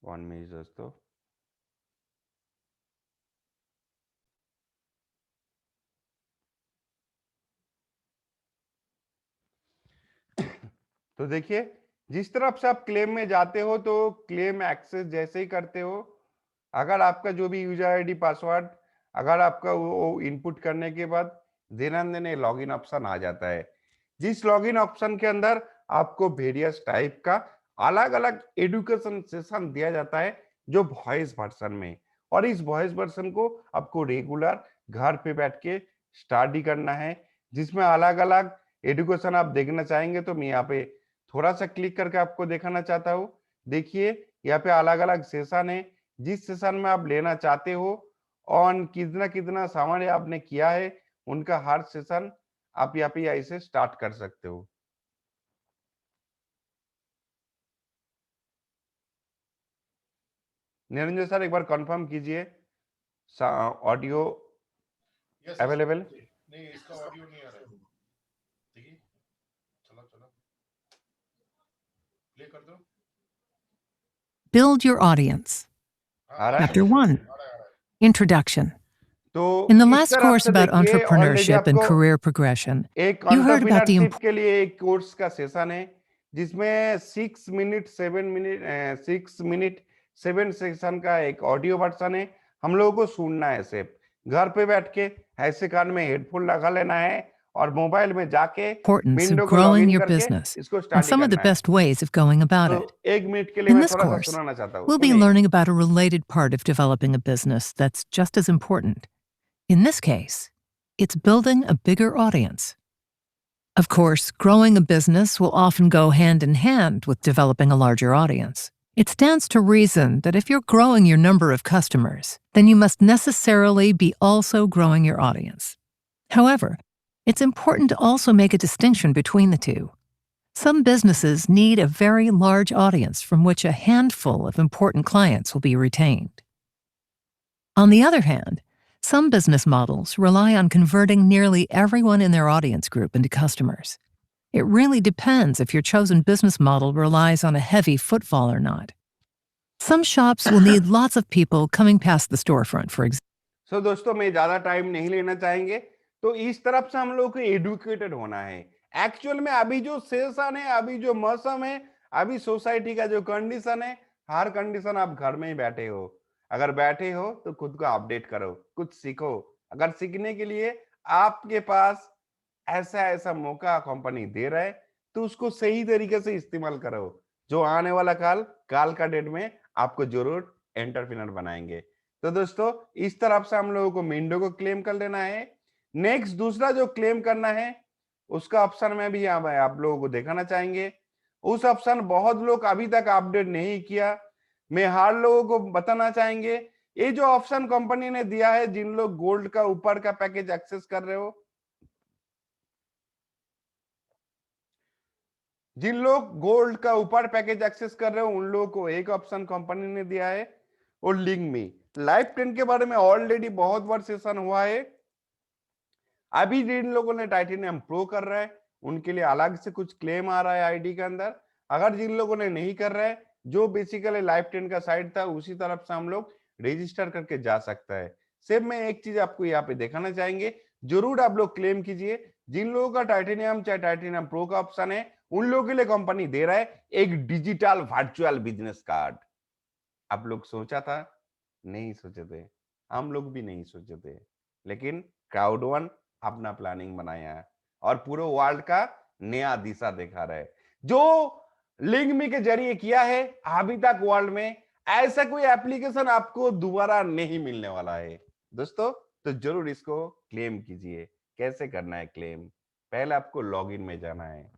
One minute दोस्तों। तो देखिए जिस तरफ से आप क्लेम में जाते हो तो क्लेम एक्सेस जैसे ही करते हो, अगर आपका जो भी यूजर आईडी पासवर्ड अगर आपका वो इनपुट करने के बाद देन लॉगिन ऑप्शन आ जाता है। जिस लॉगिन ऑप्शन के अंदर आपको वेरियस टाइप का अलग अलग एजुकेशन सेशन दिया जाता है जो वॉइस वर्जन में, और इस वॉइस वर्जन को आपको रेगुलर घर पे बैठ के स्टडी करना है, जिसमें अलग अलग एजुकेशन आप देखना चाहेंगे तो मैं यहाँ पे थोड़ा सा क्लिक करके आपको दिखाना चाहता हूँ। देखिए यहाँ पे अलग अलग सेशन है, जिस सेशन में आप लेना चाहते हो और कितना सामान आपने किया है उनका हर सेशन आप यहाँ पे ऐसे स्टार्ट कर सकते हो। निरंजन सर एक बार कंफर्म कीजिए ऑडियो अवेलेबल। नहीं, इसका ऑडियो नहीं आ रहा है। देखिए चला प्ले कर दो। Build your audience. Chapter 1. Introduction. In the last course about entrepreneurship and career progression, you heard about the के लिए एक कोर्स का सेशन है जिसमें 6 मिनट 7 सेशन का एक ऑडियो वर्जन है। हम लोगों को सुनना है, सिर्फ घर पे बैठ के ऐसे कान में हेडफोन लगा लेना है और मोबाइल में जाके importance of विंडो को growing लॉगिन your करके business इसको and start some of the करना है। best ways of going about तो it. एक मिनट के लिए In मैं this थोड़ा सा course, सुनाना चाहता हूँ। we'll be सुनिए। learning about a related part of developing a business that's just as important. In this case, it's building a bigger audience. Of course, growing a business will often go hand in hand with developing a larger audience. It stands to reason that if you're growing your number of customers, then you must necessarily be also growing your audience. However, it's important to also make a distinction between the two. Some businesses need a very large audience from which a handful of important clients will be retained. On the other hand, some business models rely on converting nearly everyone in their audience group into customers. It really depends if your chosen business model relies on a heavy footfall or not. Some shops will need lots of people coming past the storefront, for example. सो दोस्तों, मैं ज्यादा time नहीं लेना चाहेंगे, तो इस तरफ से हम लोग को एडुकेटेड होना है। एक्चुअल में अभी जो सेशन है, अभी जो मौसम है, अभी सोसाइटी का जो कंडीशन है, हर कंडीशन आप घर में ही बैठे हो। अगर बैठे हो तो खुद को अपडेट करो, कुछ सीखो। अगर सीखने के लिए आपके पास ऐसा ऐसा मौका कंपनी दे रहा है, तो उसको सही तरीके से इस्तेमाल करो। जो आने वाला काल का डेट में आपको जरूर एंटरप्रेन्योर बनाएंगे। तो दोस्तों, इस तरफ से हम लोगों को विंडो को क्लेम कर लेना है। नेक्स्ट दूसरा जो क्लेम करना है, उसका ऑप्शन में भी आप लोगों को दिखाना चाहेंगे। उस ऑप्शन बहुत लोग अभी तक अपडेट नहीं किया। मैं हर लोगों को बताना चाहेंगे, ये जो ऑप्शन कंपनी ने दिया है, जिन लोग गोल्ड का ऊपर का पैकेज एक्सेस कर रहे हो, जिन लोग गोल्ड का ऊपर पैकेज एक्सेस कर रहे हो, उन लोगों को एक ऑप्शन कंपनी ने दिया है, और लिंक मी लाइफ 10 के बारे में ऑलरेडी बहुत बार सेशन हुआ है। अभी जिन लोगों ने टाइटेनियम प्रो कर रहा है, उनके लिए अलग से कुछ क्लेम आ रहा है आईडी के अंदर। अगर जिन लोगों ने नहीं कर रहा है, जो बेसिकली लाइफ 10 का साइट था, उसी तरफ से हम लोग रजिस्टर करके जा सकता है। सिर्फ मैं एक चीज आपको यहाँ पे दिखाना चाहेंगे, जरूर आप लोग क्लेम कीजिए। जिन लोगों का टाइटेनियम चाहे टाइटेनियम प्रो का ऑप्शन है, उन लोगों के लिए कंपनी दे रहा है एक डिजिटल वर्चुअल बिजनेस कार्ड। आप लोग सोचा था? नहीं सोचे थे, हम लोग भी नहीं सोचे थे, लेकिन क्राउड वन अपना प्लानिंग बनाया है और पूरे वर्ल्ड का नया दिशा दिखा रहा है। जो लिंक मी के जरिए किया है, अभी तक वर्ल्ड में ऐसा कोई एप्लीकेशन आपको दोबारा नहीं मिलने वाला है दोस्तों। तो जरूर इसको क्लेम कीजिए। कैसे करना है क्लेम? पहले आपको लॉगिन में जाना है।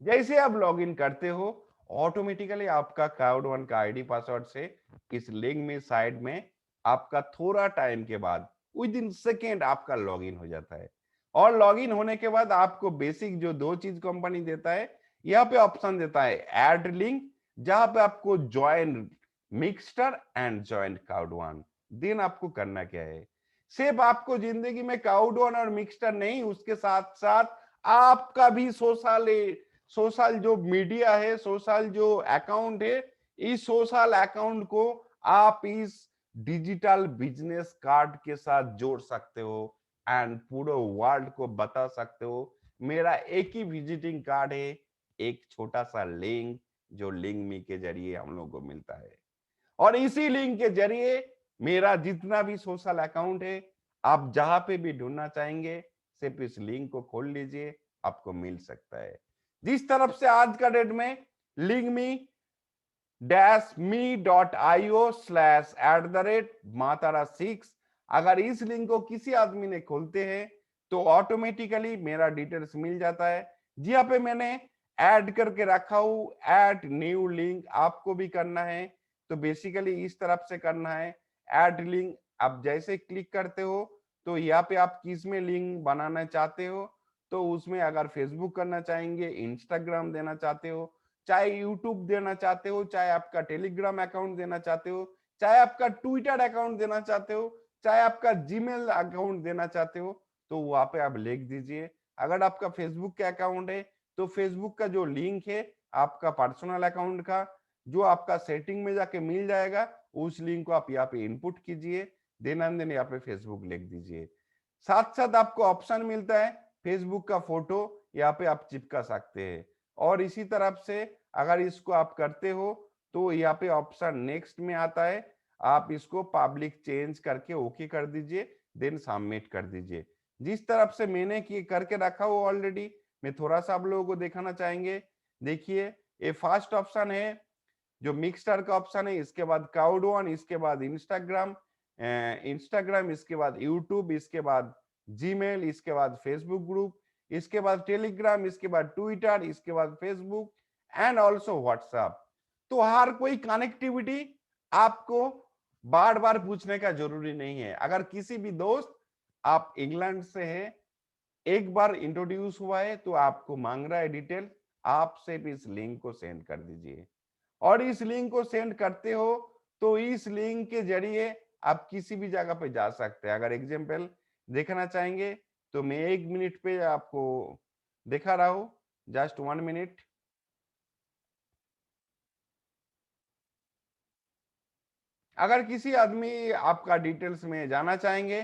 जैसे आप लॉगिन करते हो, ऑटोमेटिकली आपका क्राउड वन का आईडी पासवर्ड से इस लिंक में साइड में आपका थोड़ा टाइम के बाद विद इन सेकेंड आपका लॉगिन हो जाता है। और लॉगिन होने के बाद आपको बेसिक जो दो चीज कंपनी देता है, यहाँ पे ऑप्शन देता है ऐड लिंक, जहां पे आपको join Mixtr and join crowd one. Then आपको करना क्या है, सिर्फ आपको जिंदगी में क्राउड वन और मिक्सटर नहीं, उसके साथ साथ आपका भी सोशल जो मीडिया है, सोशल जो अकाउंट है, इस सोशल अकाउंट को आप इस डिजिटल बिजनेस कार्ड के साथ जोड़ सकते हो एंड पूरे वर्ल्ड को बता सकते हो मेरा एक ही विजिटिंग कार्ड है, एक छोटा सा लिंक जो लिंक मी के जरिए हम लोग को मिलता है। और इसी लिंक के जरिए मेरा जितना भी सोशल अकाउंट है, आप जहां पे भी ढूंढना चाहेंगे, सिर्फ इस लिंक को खोल लीजिए, आपको मिल सकता है। जिस तरफ से आज का डेट में लिंक मी me.io/@matara6, अगर इस लिंक को किसी आदमी ने खोलते हैं तो ऑटोमेटिकली मेरा डिटेल्स मिल जाता है। जी यहाँ पे मैंने ऐड करके रखा हूं, ऐड न्यू लिंक। आपको भी करना है तो बेसिकली इस तरफ से करना है, ऐड लिंक। आप जैसे क्लिक करते हो तो यहाँ पे आप किस में लिंक बनाना चाहते हो, तो उसमें अगर फेसबुक करना चाहेंगे, इंस्टाग्राम देना चाहते हो, चाहे यूट्यूब देना चाहते हो, चाहे आपका टेलीग्राम अकाउंट देना चाहते हो, चाहे आपका ट्विटर अकाउंट देना चाहते हो, चाहे आपका जीमेल अकाउंट देना चाहते हो, तो वहां पे आप लिख दीजिए। अगर आपका फेसबुक का अकाउंट है तो फेसबुक का जो लिंक है आपका पर्सनल अकाउंट का, जो आपका सेटिंग में जाके मिल जाएगा, उस लिंक को आप यहाँ पे इनपुट कीजिए, देन एंड देन यहाँ पे फेसबुक लिख दीजिए। साथ साथ आपको ऑप्शन मिलता है फेसबुक का फोटो यहाँ पे आप चिपका सकते हैं। और इसी तरफ से अगर इसको आप करते हो तो यहाँ पे ऑप्शन नेक्स्ट में आता है, आप इसको पब्लिक चेंज करके ओके कर दीजिए, देन सबमिट कर दीजिए। जिस तरफ से मैंने करके रखा हो ऑलरेडी, मैं थोड़ा सा आप लोगों को दिखाना चाहेंगे। देखिए ये फर्स्ट ऑप्शन है जो मिक्सटर का ऑप्शन है, इसके बाद क्राउड वन, इसके बाद इंस्टाग्राम, इसके बाद यूट्यूब, इसके बाद जीमेल, इसके बाद फेसबुक ग्रुप, इसके बाद टेलीग्राम, इसके बाद ट्विटर, इसके बाद फेसबुक एंड ऑल्सो व्हाट्सएप। तो हर कोई कनेक्टिविटी आपको बार बार पूछने का जरूरी नहीं है। अगर किसी भी दोस्त आप इंग्लैंड से है, एक बार इंट्रोड्यूस हुआ है तो आपको मांग रहा है डिटेल, आप सिर्फ इस लिंक को सेंड कर दीजिए। और इस लिंक को सेंड करते हो तो इस लिंक के जरिए आप किसी भी जगह पे जा सकते हैं। अगर एग्जांपल देखना चाहेंगे तो मैं 1 मिनट पे आपको दिखा रहा हूं, जस्ट 1 मिनट। अगर किसी आदमी आपका डिटेल्स में जाना चाहेंगे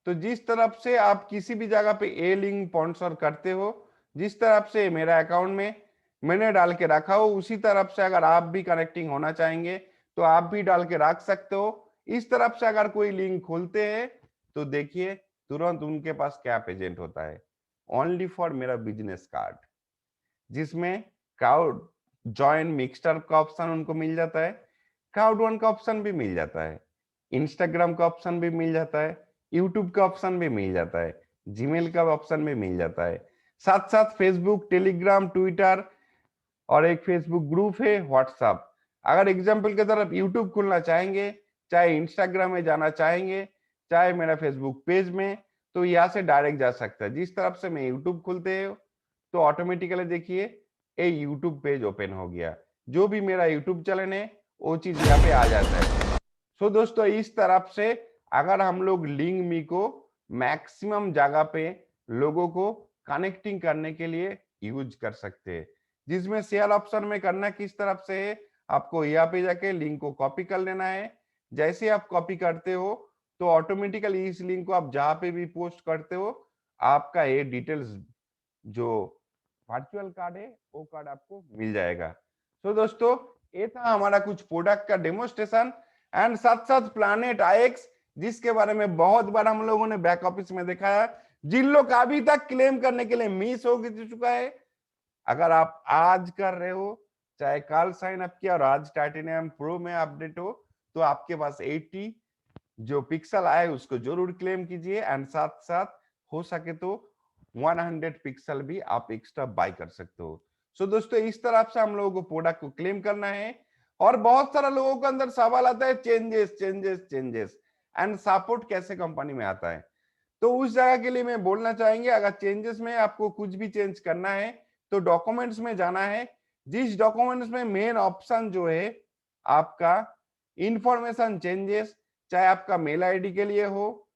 तो जिस तरफ से आप किसी भी जगह पे ए लिंक स्पॉन्सर करते हो, जिस तरफ से मेरा अकाउंट में मैंने डाल के रखा हो, उसी तरफ से अगर आप भी कनेक्टिंग होना चाहेंगे तो आप भी डाल के रख सकते हो। इस तरफ से अगर कोई लिंक खोलते हैं तो देखिए तुरंत उनके पास क्या प्रेजेंट होता है, ओनली फॉर मेरा बिजनेस कार्ड, जिसमें क्राउड जॉइन मिक्सटर का ऑप्शन उनको मिल जाता है, क्राउड वन का ऑप्शन भी मिल जाता है, इंस्टाग्राम का ऑप्शन भी मिल जाता है, यूट्यूब का ऑप्शन भी मिल जाता है, जीमेल का ऑप्शन भी मिल जाता है, साथ साथ फेसबुक, टेलीग्राम, ट्विटर और एक फेसबुक ग्रुप है, व्हाट्सएप। अगर एग्जाम्पल की तरफ यूट्यूब खोलना चाहेंगे, चाहे इंस्टाग्राम में जाना चाहेंगे, चाहे मेरा फेसबुक पेज में, तो यहाँ से डायरेक्ट जा सकता है। जिस तरफ से मैं यूट्यूब खुलते हो तो ऑटोमेटिकली देखिए ये यूट्यूब पेज ओपन हो गया, जो भी मेरा यूट्यूब चैनल है वो चीज यहाँ पे आ जाता है। सो दोस्तों इस तरफ से अगर हम लोग लिंक मी को मैक्सिमम जगह पे लोगों को कनेक्टिंग करने के लिए यूज कर सकते हैं। जिसमें शेयर ऑप्शन में करना किस तरफ से है, आपको यहाँ पे जाके लिंक को कॉपी कर लेना है। जैसे आप कॉपी करते हो तो ऑटोमेटिकली इस लिंक को आप जहां पे भी पोस्ट करते हो आपका ये डिटेल्स जो वर्चुअल कार्ड है वो कार्ड आपको मिल जाएगा। तो दोस्तों ये था हमारा कुछ प्रोडक्ट का डेमोस्ट्रेशन एंड साथ साथ प्लैनेट आईएक्स, जिसके बारे में बहुत बार हम लोगों ने बैक ऑफिस में दिखाया, जिन लोग अभी तक क्लेम करने के लिए मिस हो चुका है, अगर आप आज कर रहे हो, चाहे कल साइन अप किया और आज टाइटेनियम प्रो में अपडेट हो, तो आपके पास 80 जो पिक्सल आए उसको जरूर क्लेम कीजिए एंड साथ साथ हो सके तो 100 पिक्सल भी आप एक्स्ट्रा बाय कर सकते हो। सो दोस्तों इस तरफ से हम लोगों को प्रोडक्ट को क्लेम करना है। और बहुत सारा लोगों के अंदर सवाल आता है changes changes changes and support कैसे कंपनी में आता है। तो उस जगह के लिए मैं बोलना चाहेंगे, अगर चेंजेस में आपको कुछ भी चेंज करना है तो डॉक्यूमेंट्स में जाना है। जिस डॉक्यूमेंट्स में मेन ऑप्शन जो है आपका इंफॉर्मेशन चेंजेस, चाहे आपका मेल आईडी के लिए हो,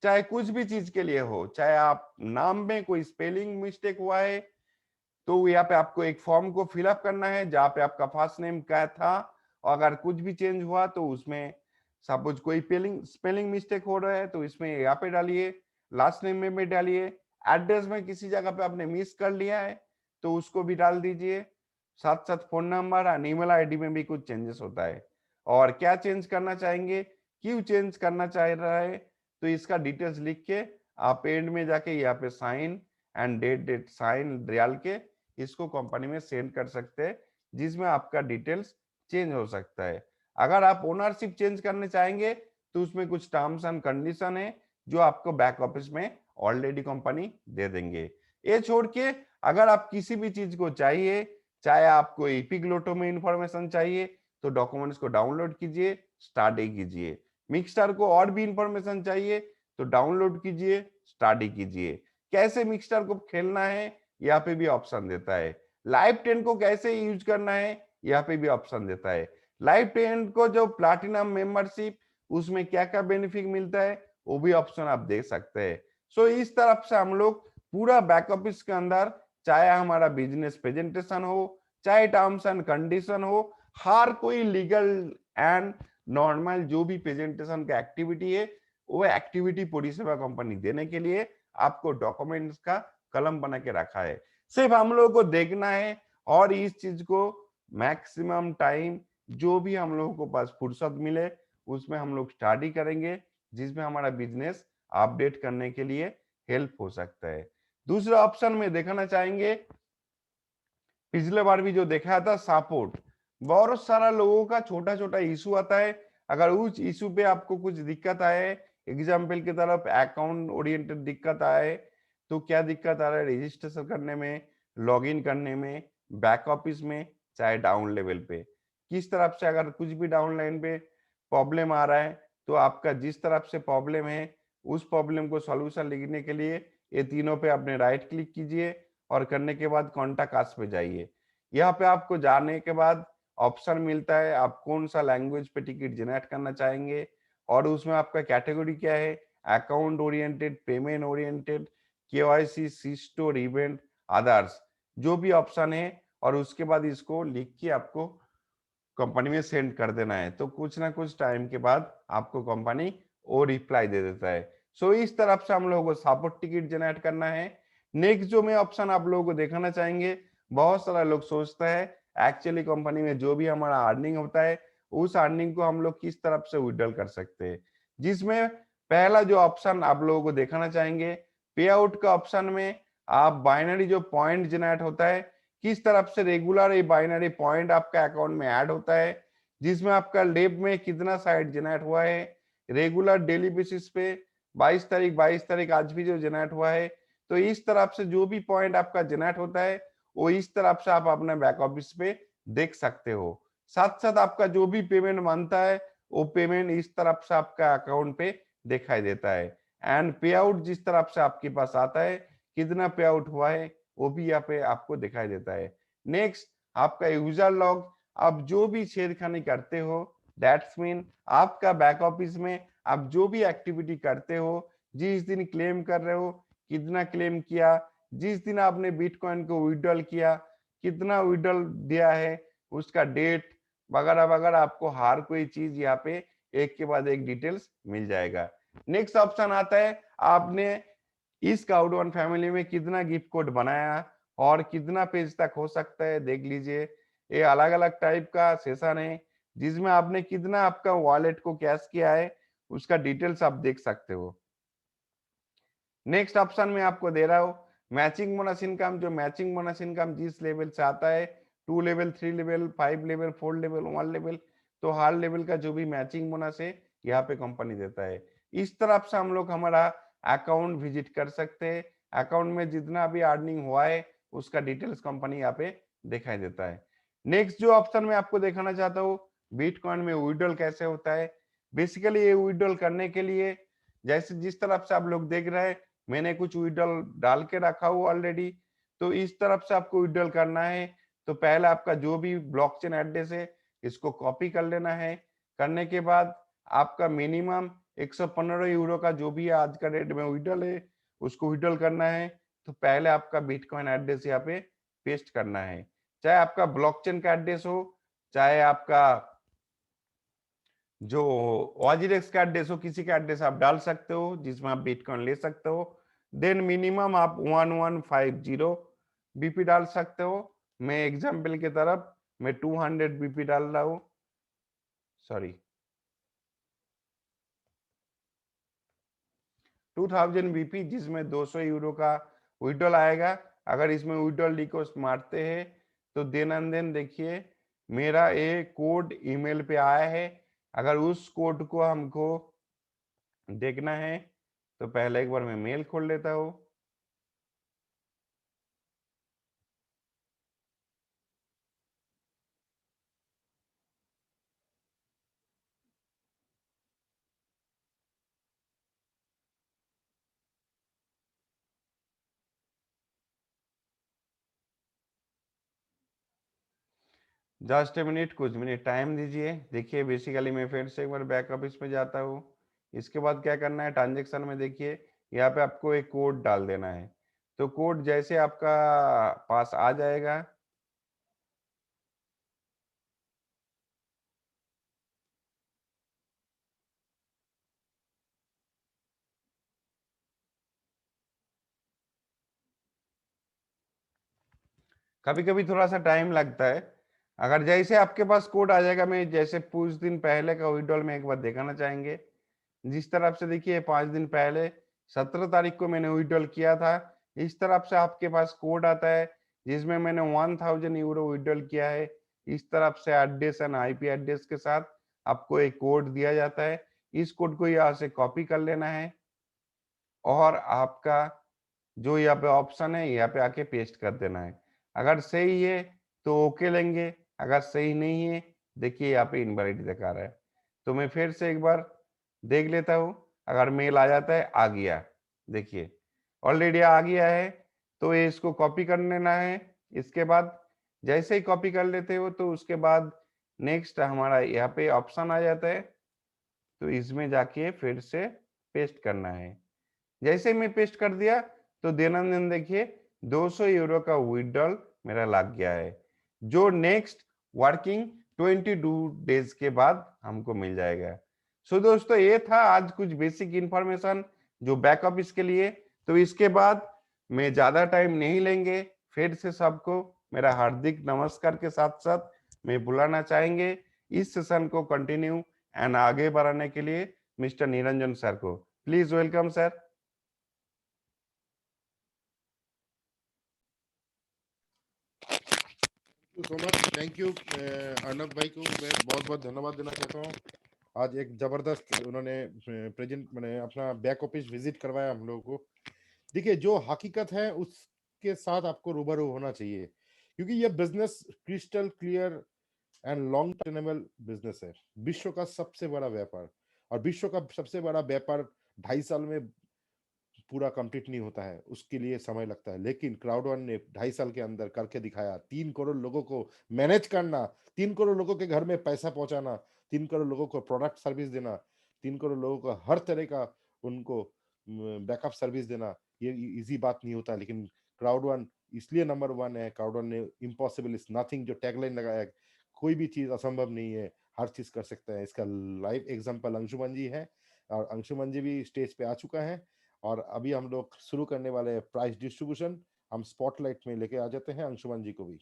चाहे कुछ भी चीज के लिए हो, चाहे आप नाम में कोई स्पेलिंग मिस्टेक हुआ है तो यहाँ पे आपको एक फॉर्म को फिलअप करना है जहाँ पे आपका फर्स्ट नेम क्या था, और अगर कुछ भी चेंज हुआ तो उसमें सपोज कोई स्पेलिंग मिस्टेक हो रहा है तो इसमें यहाँ पे डालिए, लास्ट नेम में भी डालिए, एड्रेस में किसी जगह पे आपने मिस कर लिया है तो उसको भी डाल दीजिए, साथ साथ फोन नंबर और ईमेल आईडी में भी कुछ चेंजेस होता है। और क्या चेंज करना चाहेंगे, क्यों चेंज करना चाह रहा है, तो इसका डिटेल्स लिख के आप एंड में जाके यहाँ पे साइन एंड डेट साइन डाल के इसको कंपनी में सेंड कर सकते हैं, जिसमें आपका डिटेल्स चेंज हो सकता है। अगर आप ओनरशिप चेंज करने चाहेंगे तो उसमें कुछ टर्म्स एंड कंडीशन है जो आपको बैक ऑफिस में ऑलरेडी कंपनी दे देंगे। ये छोड़ के अगर आप किसी भी चीज को चाहिए, चाहे आपको एपिक लोटो में इंफॉर्मेशन चाहिए तो डॉक्यूमेंट्स को डाउनलोड कीजिए, स्टडी कीजिए। मिक्सटर को और भी इंफॉर्मेशन चाहिए तो डाउनलोड कीजिए, स्टडी कीजिए। कैसे मिक्सटर को खेलना है यहाँ पे भी ऑप्शन देता है। लाइव टेंट को कैसे यूज करना है यहाँ पे भी ऑप्शन देता है। लाइव टेंट को जो प्लैटिनम मेंबरशिप उसमें क्या क्या बेनिफिट मिलता है वो भी ऑप्शन आप देख सकते हैं। सो इस तरफ से हम लोग पूरा बैक ऑफिस के अंदर, चाहे हमारा बिजनेस प्रेजेंटेशन हो, चाहे टर्म्स एंड कंडीशन हो, हर कोई लीगल एंड नॉर्मल जो भी प्रेजेंटेशन का एक्टिविटी है वो एक्टिविटी परिसेवा कंपनी देने के लिए आपको डॉक्यूमेंट्स का कलम बना के रखा है। सिर्फ हम लोगों को देखना है और इस चीज को मैक्सिमम टाइम जो भी हम लोगों को पास फुर्सत मिले उसमें हम लोग स्टडी करेंगे, जिसमें हमारा बिजनेस अपडेट करने के लिए हेल्प हो सकता है। दूसरा ऑप्शन में दिखाना चाहेंगे, पिछले बार भी जो देखा था सपोर्ट, बहुत सारा लोगों का छोटा छोटा इशू आता है। अगर उस इशू पे आपको कुछ दिक्कत आए, एग्जाम्पल की तरफ अकाउंट ओरिएंटेड दिक्कत आए, तो क्या दिक्कत आ रहा है रजिस्ट्रेशन करने में, लॉगिन करने में, बैक ऑफिस में, चाहे डाउन लेवल पे, किस तरफ से अगर कुछ भी डाउन लाइन पे प्रॉब्लम आ रहा है, तो आपका जिस तरफ से प्रॉब्लम है उस प्रॉब्लम को सॉल्यूशन लिखने के लिए ये तीनों पे आपने राइट क्लिक कीजिए और करने के बाद कॉन्टैक्ट अस पे जाइए। यहाँ पे आपको जाने के बाद ऑप्शन मिलता है आप कौन सा लैंग्वेज पे टिकट जनरेट करना चाहेंगे, और उसमें आपका कैटेगरी क्या है, account oriented, payment oriented, KYC, C store, event, others, जो भी ऑप्शन है, और उसके बाद इसको लिख के आपको कंपनी में सेंड कर देना है। तो कुछ ना कुछ टाइम के बाद आपको कंपनी वो रिप्लाई दे देता है। सो इस तरफ से हम लोगों को सपोर्ट टिकट जनरेट करना है। नेक्स्ट जो मैं ऑप्शन आप लोगों को दिखाना चाहेंगे, बहुत सारा लोग सोचता है एक्चुअली कंपनी में जो भी हमारा अर्निंग होता है उस अर्निंग को हम लोग किस तरफ से विड्रॉल कर सकते हैं, जिसमें पहला जो ऑप्शन आप लोगों को दिखाना चाहेंगे, पे आउट का ऑप्शन में आप बाइनरी जो पॉइंट जनरेट होता है किस तरफ से रेगुलर ये बाइनरी पॉइंट आपका अकाउंट में ऐड होता है, जिसमें आपका लेब में कितना साइट जनरेट हुआ है, रेगुलर डेली बेसिस पे 22 तारीख आज भी जो जनरेट हुआ है, तो इस तरफ से जो भी पॉइंट आपका जनरेट होता है वो इस तरफ से आप अपने बैक ऑफिस पे देख सकते हो। साथ साथ आपका जो भी पेमेंट बनता है वो पेमेंट इस तरफ से आपका अकाउंट पे दिखाई देता है, एंड पे आउट जिस तरफ से आपके पास आता है कितना पे आउट हुआ है वो भी यहाँ पे आपको दिखाई देता है। नेक्स्ट आपका यूजर लॉग, आप जो भी छेड़खानी करते हो, दैट्स मीन आपका बैक ऑफिस में आप जो भी एक्टिविटी करते हो, जिस दिन क्लेम कर रहे हो कितना क्लेम किया, जिस दिन आपने बिटकॉइन को विड्रॉल किया कितना विड्रॉल दिया है, उसका डेट वगैरह वगैरह, आपको हर कोई चीज यहाँ पे एक के बाद एक डिटेल्स मिल जाएगा। नेक्स्ट ऑप्शन आता है आपने इस क्राउड1 फैमिली में कितना गिफ्ट कोड बनाया और कितना पेज तक हो सकता है, देख लीजिए। ये अलग अलग टाइप का सेशन है जिसमें आपने कितना आपका वॉलेट को कैश किया है उसका डिटेल्स आप देख सकते हो। नेक्स्ट ऑप्शन में आपको दे रहा हूं मैचिंग बोनस इनकम, जो मैचिंग बोनस इनकम जिस लेवल से आता है 2 level, 3 level, 5 level, 4 level, 1 level, तो हर लेवल का जो भी मैचिंग बोनस है यहाँ पे कंपनी देता है। इस तरफ से हम लोग हमारा अकाउंट विजिट कर सकते हैं, अकाउंट में जितना भी अर्निंग हुआ है उसका डिटेल्स कंपनी यहाँ पे दिखाई देता है। नेक्स्ट जो ऑप्शन में आपको दिखाना चाहता हूँ बिटकॉइन में विड्रॉल कैसे होता है। बेसिकली ये विड्रॉल करने के लिए जैसे जिस तरफ से आप लोग देख रहे हैं मैंने कुछ विड्रॉल डाल के रखा हुआ ऑलरेडी, तो इस तरफ से आपको विड्रॉल करना है तो पहले आपका जो भी ब्लॉकचेन एड्रेस है इसको कॉपी कर लेना है। करने के बाद आपका मिनिमम 115 यूरो का जो भी आज का रेट में विड्रॉल है उसको विड्रॉल करना है। तो पहले आपका बिटकॉइन एड्रेस यहाँ पे पेस्ट करना है, चाहे आपका ब्लॉकचेन का एड्रेस हो चाहे आपका जो वाजिरेक्स का एड्रेस हो, किसी का एड्रेस आप डाल सकते हो जिसमें आप बिटकॉइन ले सकते हो। देन मिनिमम आप 1150 बीपी डाल सकते हो। मैं एग्जांपल की तरफ मैं 200 बीपी डाल रहा हूँ, सॉरी 2000 बीपी, जिसमें 200 यूरो का विड्रॉल आएगा। अगर इसमें विड्रॉल रिक्वेस्ट मारते हैं तो देन देखिए मेरा ये कोड ईमेल पे आया है। अगर उस कोड को हमको देखना है तो पहले एक बार मैं मेल खोल लेता हूँ। जस्ट ए मिनट, कुछ मिनट टाइम दीजिए। देखिए बेसिकली मैं फिर से एक बार बैक ऑफिस में जाता हूँ। इसके बाद क्या करना है, ट्रांजेक्शन में देखिए यहाँ पे आपको एक कोड डाल देना है। तो कोड जैसे आपका पास आ जाएगा कभी कभी थोड़ा सा टाइम लगता है। अगर जैसे आपके पास कोड आ जाएगा, मैं जैसे कुछ दिन पहले का विड्रॉल में एक बार दिखाना चाहेंगे। जिस तरफ से देखिए 5 दिन पहले 17 तारीख को मैंने विड्रॉल किया था। इस तरफ से आपके पास कोड आता है जिसमें मैंने 1000 यूरो विड्रॉल किया है। इस तरफ से एड्रेस एंड आईपी एड्रेस के साथ आपको एक कोड दिया जाता है। इस कोड को यहाँ से कॉपी कर लेना है और आपका जो यहाँ पे ऑप्शन है यहाँ पे आके पेस्ट कर देना है। अगर सही है तो ओके लेंगे, अगर सही नहीं है देखिए यहाँ पे इनवैलिड दिखा रहा है। तो मैं फिर से एक बार देख लेता हूँ, अगर मेल आ जाता है, आ गया, देखिए ऑलरेडी आ गया है। तो ये इसको कॉपी कर लेना है। इसके बाद जैसे ही कॉपी कर लेते हो तो उसके बाद नेक्स्ट हमारा यहाँ पे ऑप्शन आ जाता है, तो इसमें जाके फिर से पेस्ट करना है। जैसे मैं पेस्ट कर दिया तो दैनंदिन देखिए 200 यूरो का विड्रॉल मेरा लग गया है, जो नेक्स्ट वर्किंग 22 डेज के बाद हमको मिल जाएगा। सो दोस्तों ये था आज कुछ बेसिक इंफॉर्मेशन जो बैक ऑफिस के लिए। तो इसके बाद मैं ज्यादा टाइम नहीं लेंगे, फिर से सबको मेरा हार्दिक नमस्कार के साथ साथ मैं बुलाना चाहेंगे इस सेशन को कंटिन्यू एंड आगे बढ़ाने के लिए मिस्टर निरंजन सर को। Please welcome sir. So much, thank you Arnab भाई को मैं बहुत बहुत धन्यवाद देना चाहता हूँ। आज एक जबरदस्त उन्होंने प्रेजेंट मैंने अपना बैक ऑफिस विजिट करवाया हम लोगों को। देखिए जो हकीकत है उसके साथ आपको रूबरू होना चाहिए, क्योंकि यह business crystal clear and long termable business है। विश्व का सबसे बड़ा व्यापार, और विश्व का सबसे बड़ा व्यापार 2.5 साल में पूरा कंप्लीट नहीं होता है, उसके लिए समय लगता है। लेकिन क्राउड1 ने 2.5 साल के अंदर करके दिखाया। 3 करोड़ लोगों को मैनेज करना, 3 करोड़ लोगों के घर में पैसा पहुंचाना, 3 करोड़ लोगों को प्रोडक्ट सर्विस देना, 3 करोड़ लोगों को हर तरह का उनको बैकअप सर्विस देना, ये इजी बात नहीं होता। लेकिन क्राउड1 इसलिए नंबर 1 है। क्राउड1 ने इम्पॉसिबल इज नथिंग जो टैगलाइन लगाया, कोई भी चीज असंभव नहीं है, हर चीज कर सकते हैं। इसका लाइव एग्जांपल अंशुमन जी है, और अंशुमन जी भी स्टेज पे आ चुका है। और अभी हम लोग शुरू करने वाले हैं प्राइस डिस्ट्रीब्यूशन। हम स्पॉटलाइट में लेके आ जाते हैं अंशुमन जी को भी।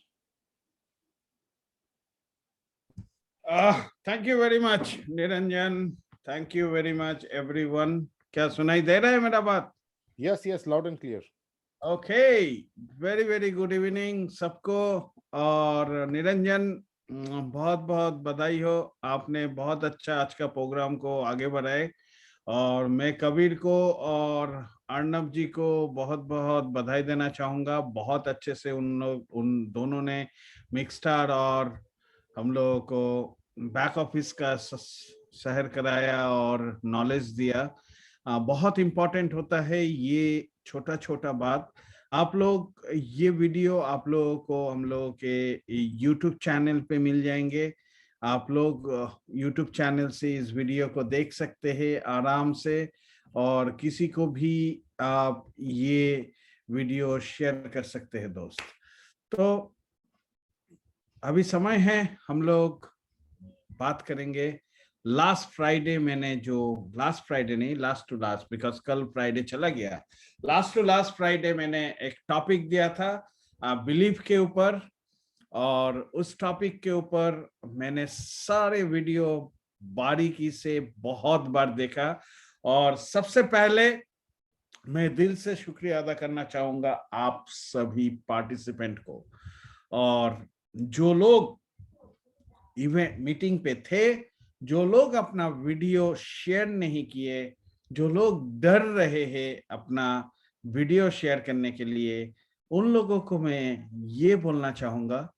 Thank you very much Niranjan, thank you very much everyone. क्या सुनाई दे रहा है मेरा बात? Yes yes, loud and clear. Okay, very very good evening सबको। और निरंजन बहुत बहुत बधाई हो, आपने बहुत अच्छा आज का प्रोग्राम को आगे बढ़ाए। और मैं कबीर को और अर्नब जी को बहुत बहुत बधाई देना चाहूँगा। बहुत अच्छे से उन दोनों ने मिक्सस्टार और हम लोगों को बैक ऑफिस का शहर कराया और नॉलेज दिया। बहुत इम्पोर्टेंट होता है ये छोटा छोटा बात। आप लोग ये वीडियो आप लोगों को हम लोगों के यूट्यूब चैनल पे मिल जाएंगे। आप लोग यूट्यूब चैनल से इस वीडियो को देख सकते हैं आराम से, और किसी को भी आप ये वीडियो शेयर कर सकते हैं दोस्त। तो अभी समय है हम लोग बात करेंगे। लास्ट फ्राइडे मैंने जो, लास्ट फ्राइडे नहीं, लास्ट टू लास्ट, बिकॉज कल फ्राइडे चला गया। लास्ट टू लास्ट फ्राइडे मैंने एक टॉपिक दिया था बिलीफ के ऊपर, और उस टॉपिक के ऊपर मैंने सारे वीडियो बारीकी से बहुत बार देखा। और सबसे पहले मैं दिल से शुक्रिया अदा करना चाहूंगा आप सभी पार्टिसिपेंट को, और जो लोग इवेंट मीटिंग पे थे, जो लोग अपना वीडियो शेयर नहीं किए, जो लोग डर रहे हैं अपना वीडियो शेयर करने के लिए, उन लोगों को मैं ये बोलना चाहूंगा,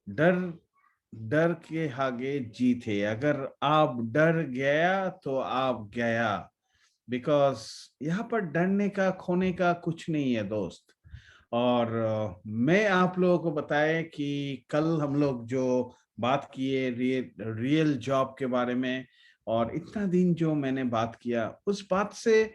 डर के आगे जीत है। अगर आप डर गया तो आप गया, बिकॉज यहाँ पर डरने का खोने का कुछ नहीं है दोस्त। और मैं आप लोगों को बताया कि कल हम लोग जो बात किए रियल जॉब के बारे में, और इतना दिन जो मैंने बात किया, उस बात से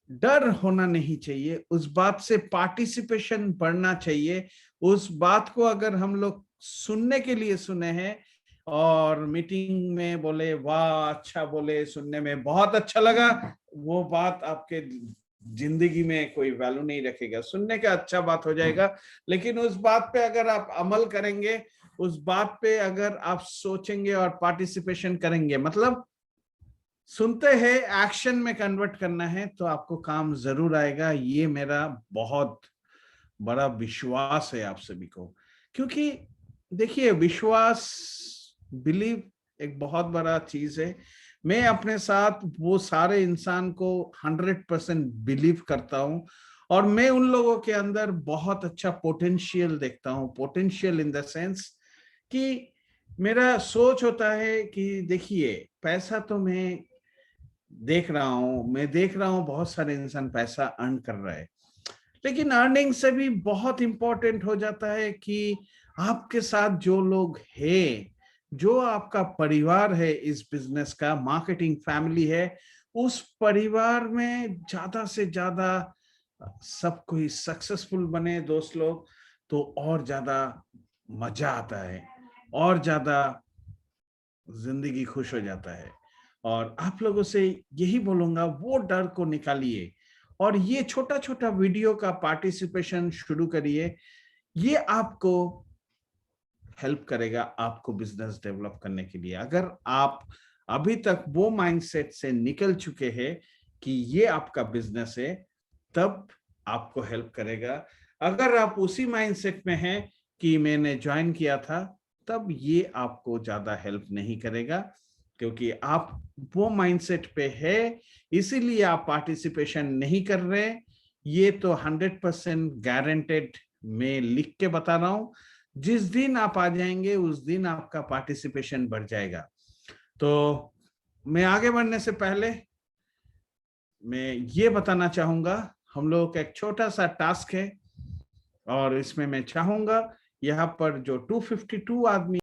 डर होना नहीं चाहिए, उस बात से पार्टिसिपेशन बढ़ना चाहिए। उस बात को अगर हम लोग सुनने के लिए सुने हैं और मीटिंग में बोले वाह अच्छा बोले, सुनने में बहुत अच्छा लगा, वो बात आपके जिंदगी में कोई वैल्यू नहीं रखेगा। सुनने का अच्छा बात हो जाएगा, लेकिन उस बात पे अगर आप अमल करेंगे, उस बात पे अगर आप सोचेंगे और पार्टिसिपेशन करेंगे, मतलब सुनते हैं, एक्शन में कन्वर्ट करना है तो आपको काम जरूर आएगा। ये मेरा बहुत बड़ा विश्वास है आप सभी को, क्योंकि देखिए विश्वास, बिलीव एक बहुत बड़ा चीज है। मैं अपने साथ वो सारे इंसान को 100% बिलीव करता हूं, और मैं उन लोगों के अंदर बहुत अच्छा पोटेंशियल देखता हूं। पोटेंशियल इन द सेंस कि मेरा सोच होता है कि देखिए पैसा तो मैं देख रहा हूं बहुत सारे इंसान पैसा अर्न कर रहे हैं, लेकिन अर्निंग से भी बहुत इंपॉर्टेंट हो जाता है कि आपके साथ जो लोग हैं, जो आपका परिवार है इस बिजनेस का, मार्केटिंग फैमिली है, उस परिवार में ज्यादा से ज्यादा सब कोई सक्सेसफुल बने दोस्त लोग, तो और ज्यादा मजा आता है, और ज्यादा जिंदगी खुश हो जाता है। और आप लोगों से यही बोलूंगा, वो डर को निकालिए और ये छोटा छोटा वीडियो का पार्टिसिपेशन शुरू करिए। ये आपको हेल्प करेगा आपको बिजनेस डेवलप करने के लिए। अगर आप अभी तक वो माइंडसेट से निकल चुके हैं कि ये आपका बिजनेस है, तब आपको हेल्प करेगा। अगर आप उसी माइंडसेट में हैं कि मैंने ज्वाइन किया था, तब ये आपको ज्यादा हेल्प नहीं करेगा, क्योंकि आप वो माइंडसेट पे है, इसीलिए आप पार्टिसिपेशन नहीं कर रहे। ये तो 100% गारंटेड मैं लिख के बता रहा हूं। जिस दिन आप आ जाएंगे उस दिन आपका पार्टिसिपेशन बढ़ जाएगा। तो मैं आगे बढ़ने से पहले मैं ये बताना चाहूंगा, हम लोगों का एक छोटा सा टास्क है, और इसमें मैं चाहूंगा यहाँ पर जो 252 आदमी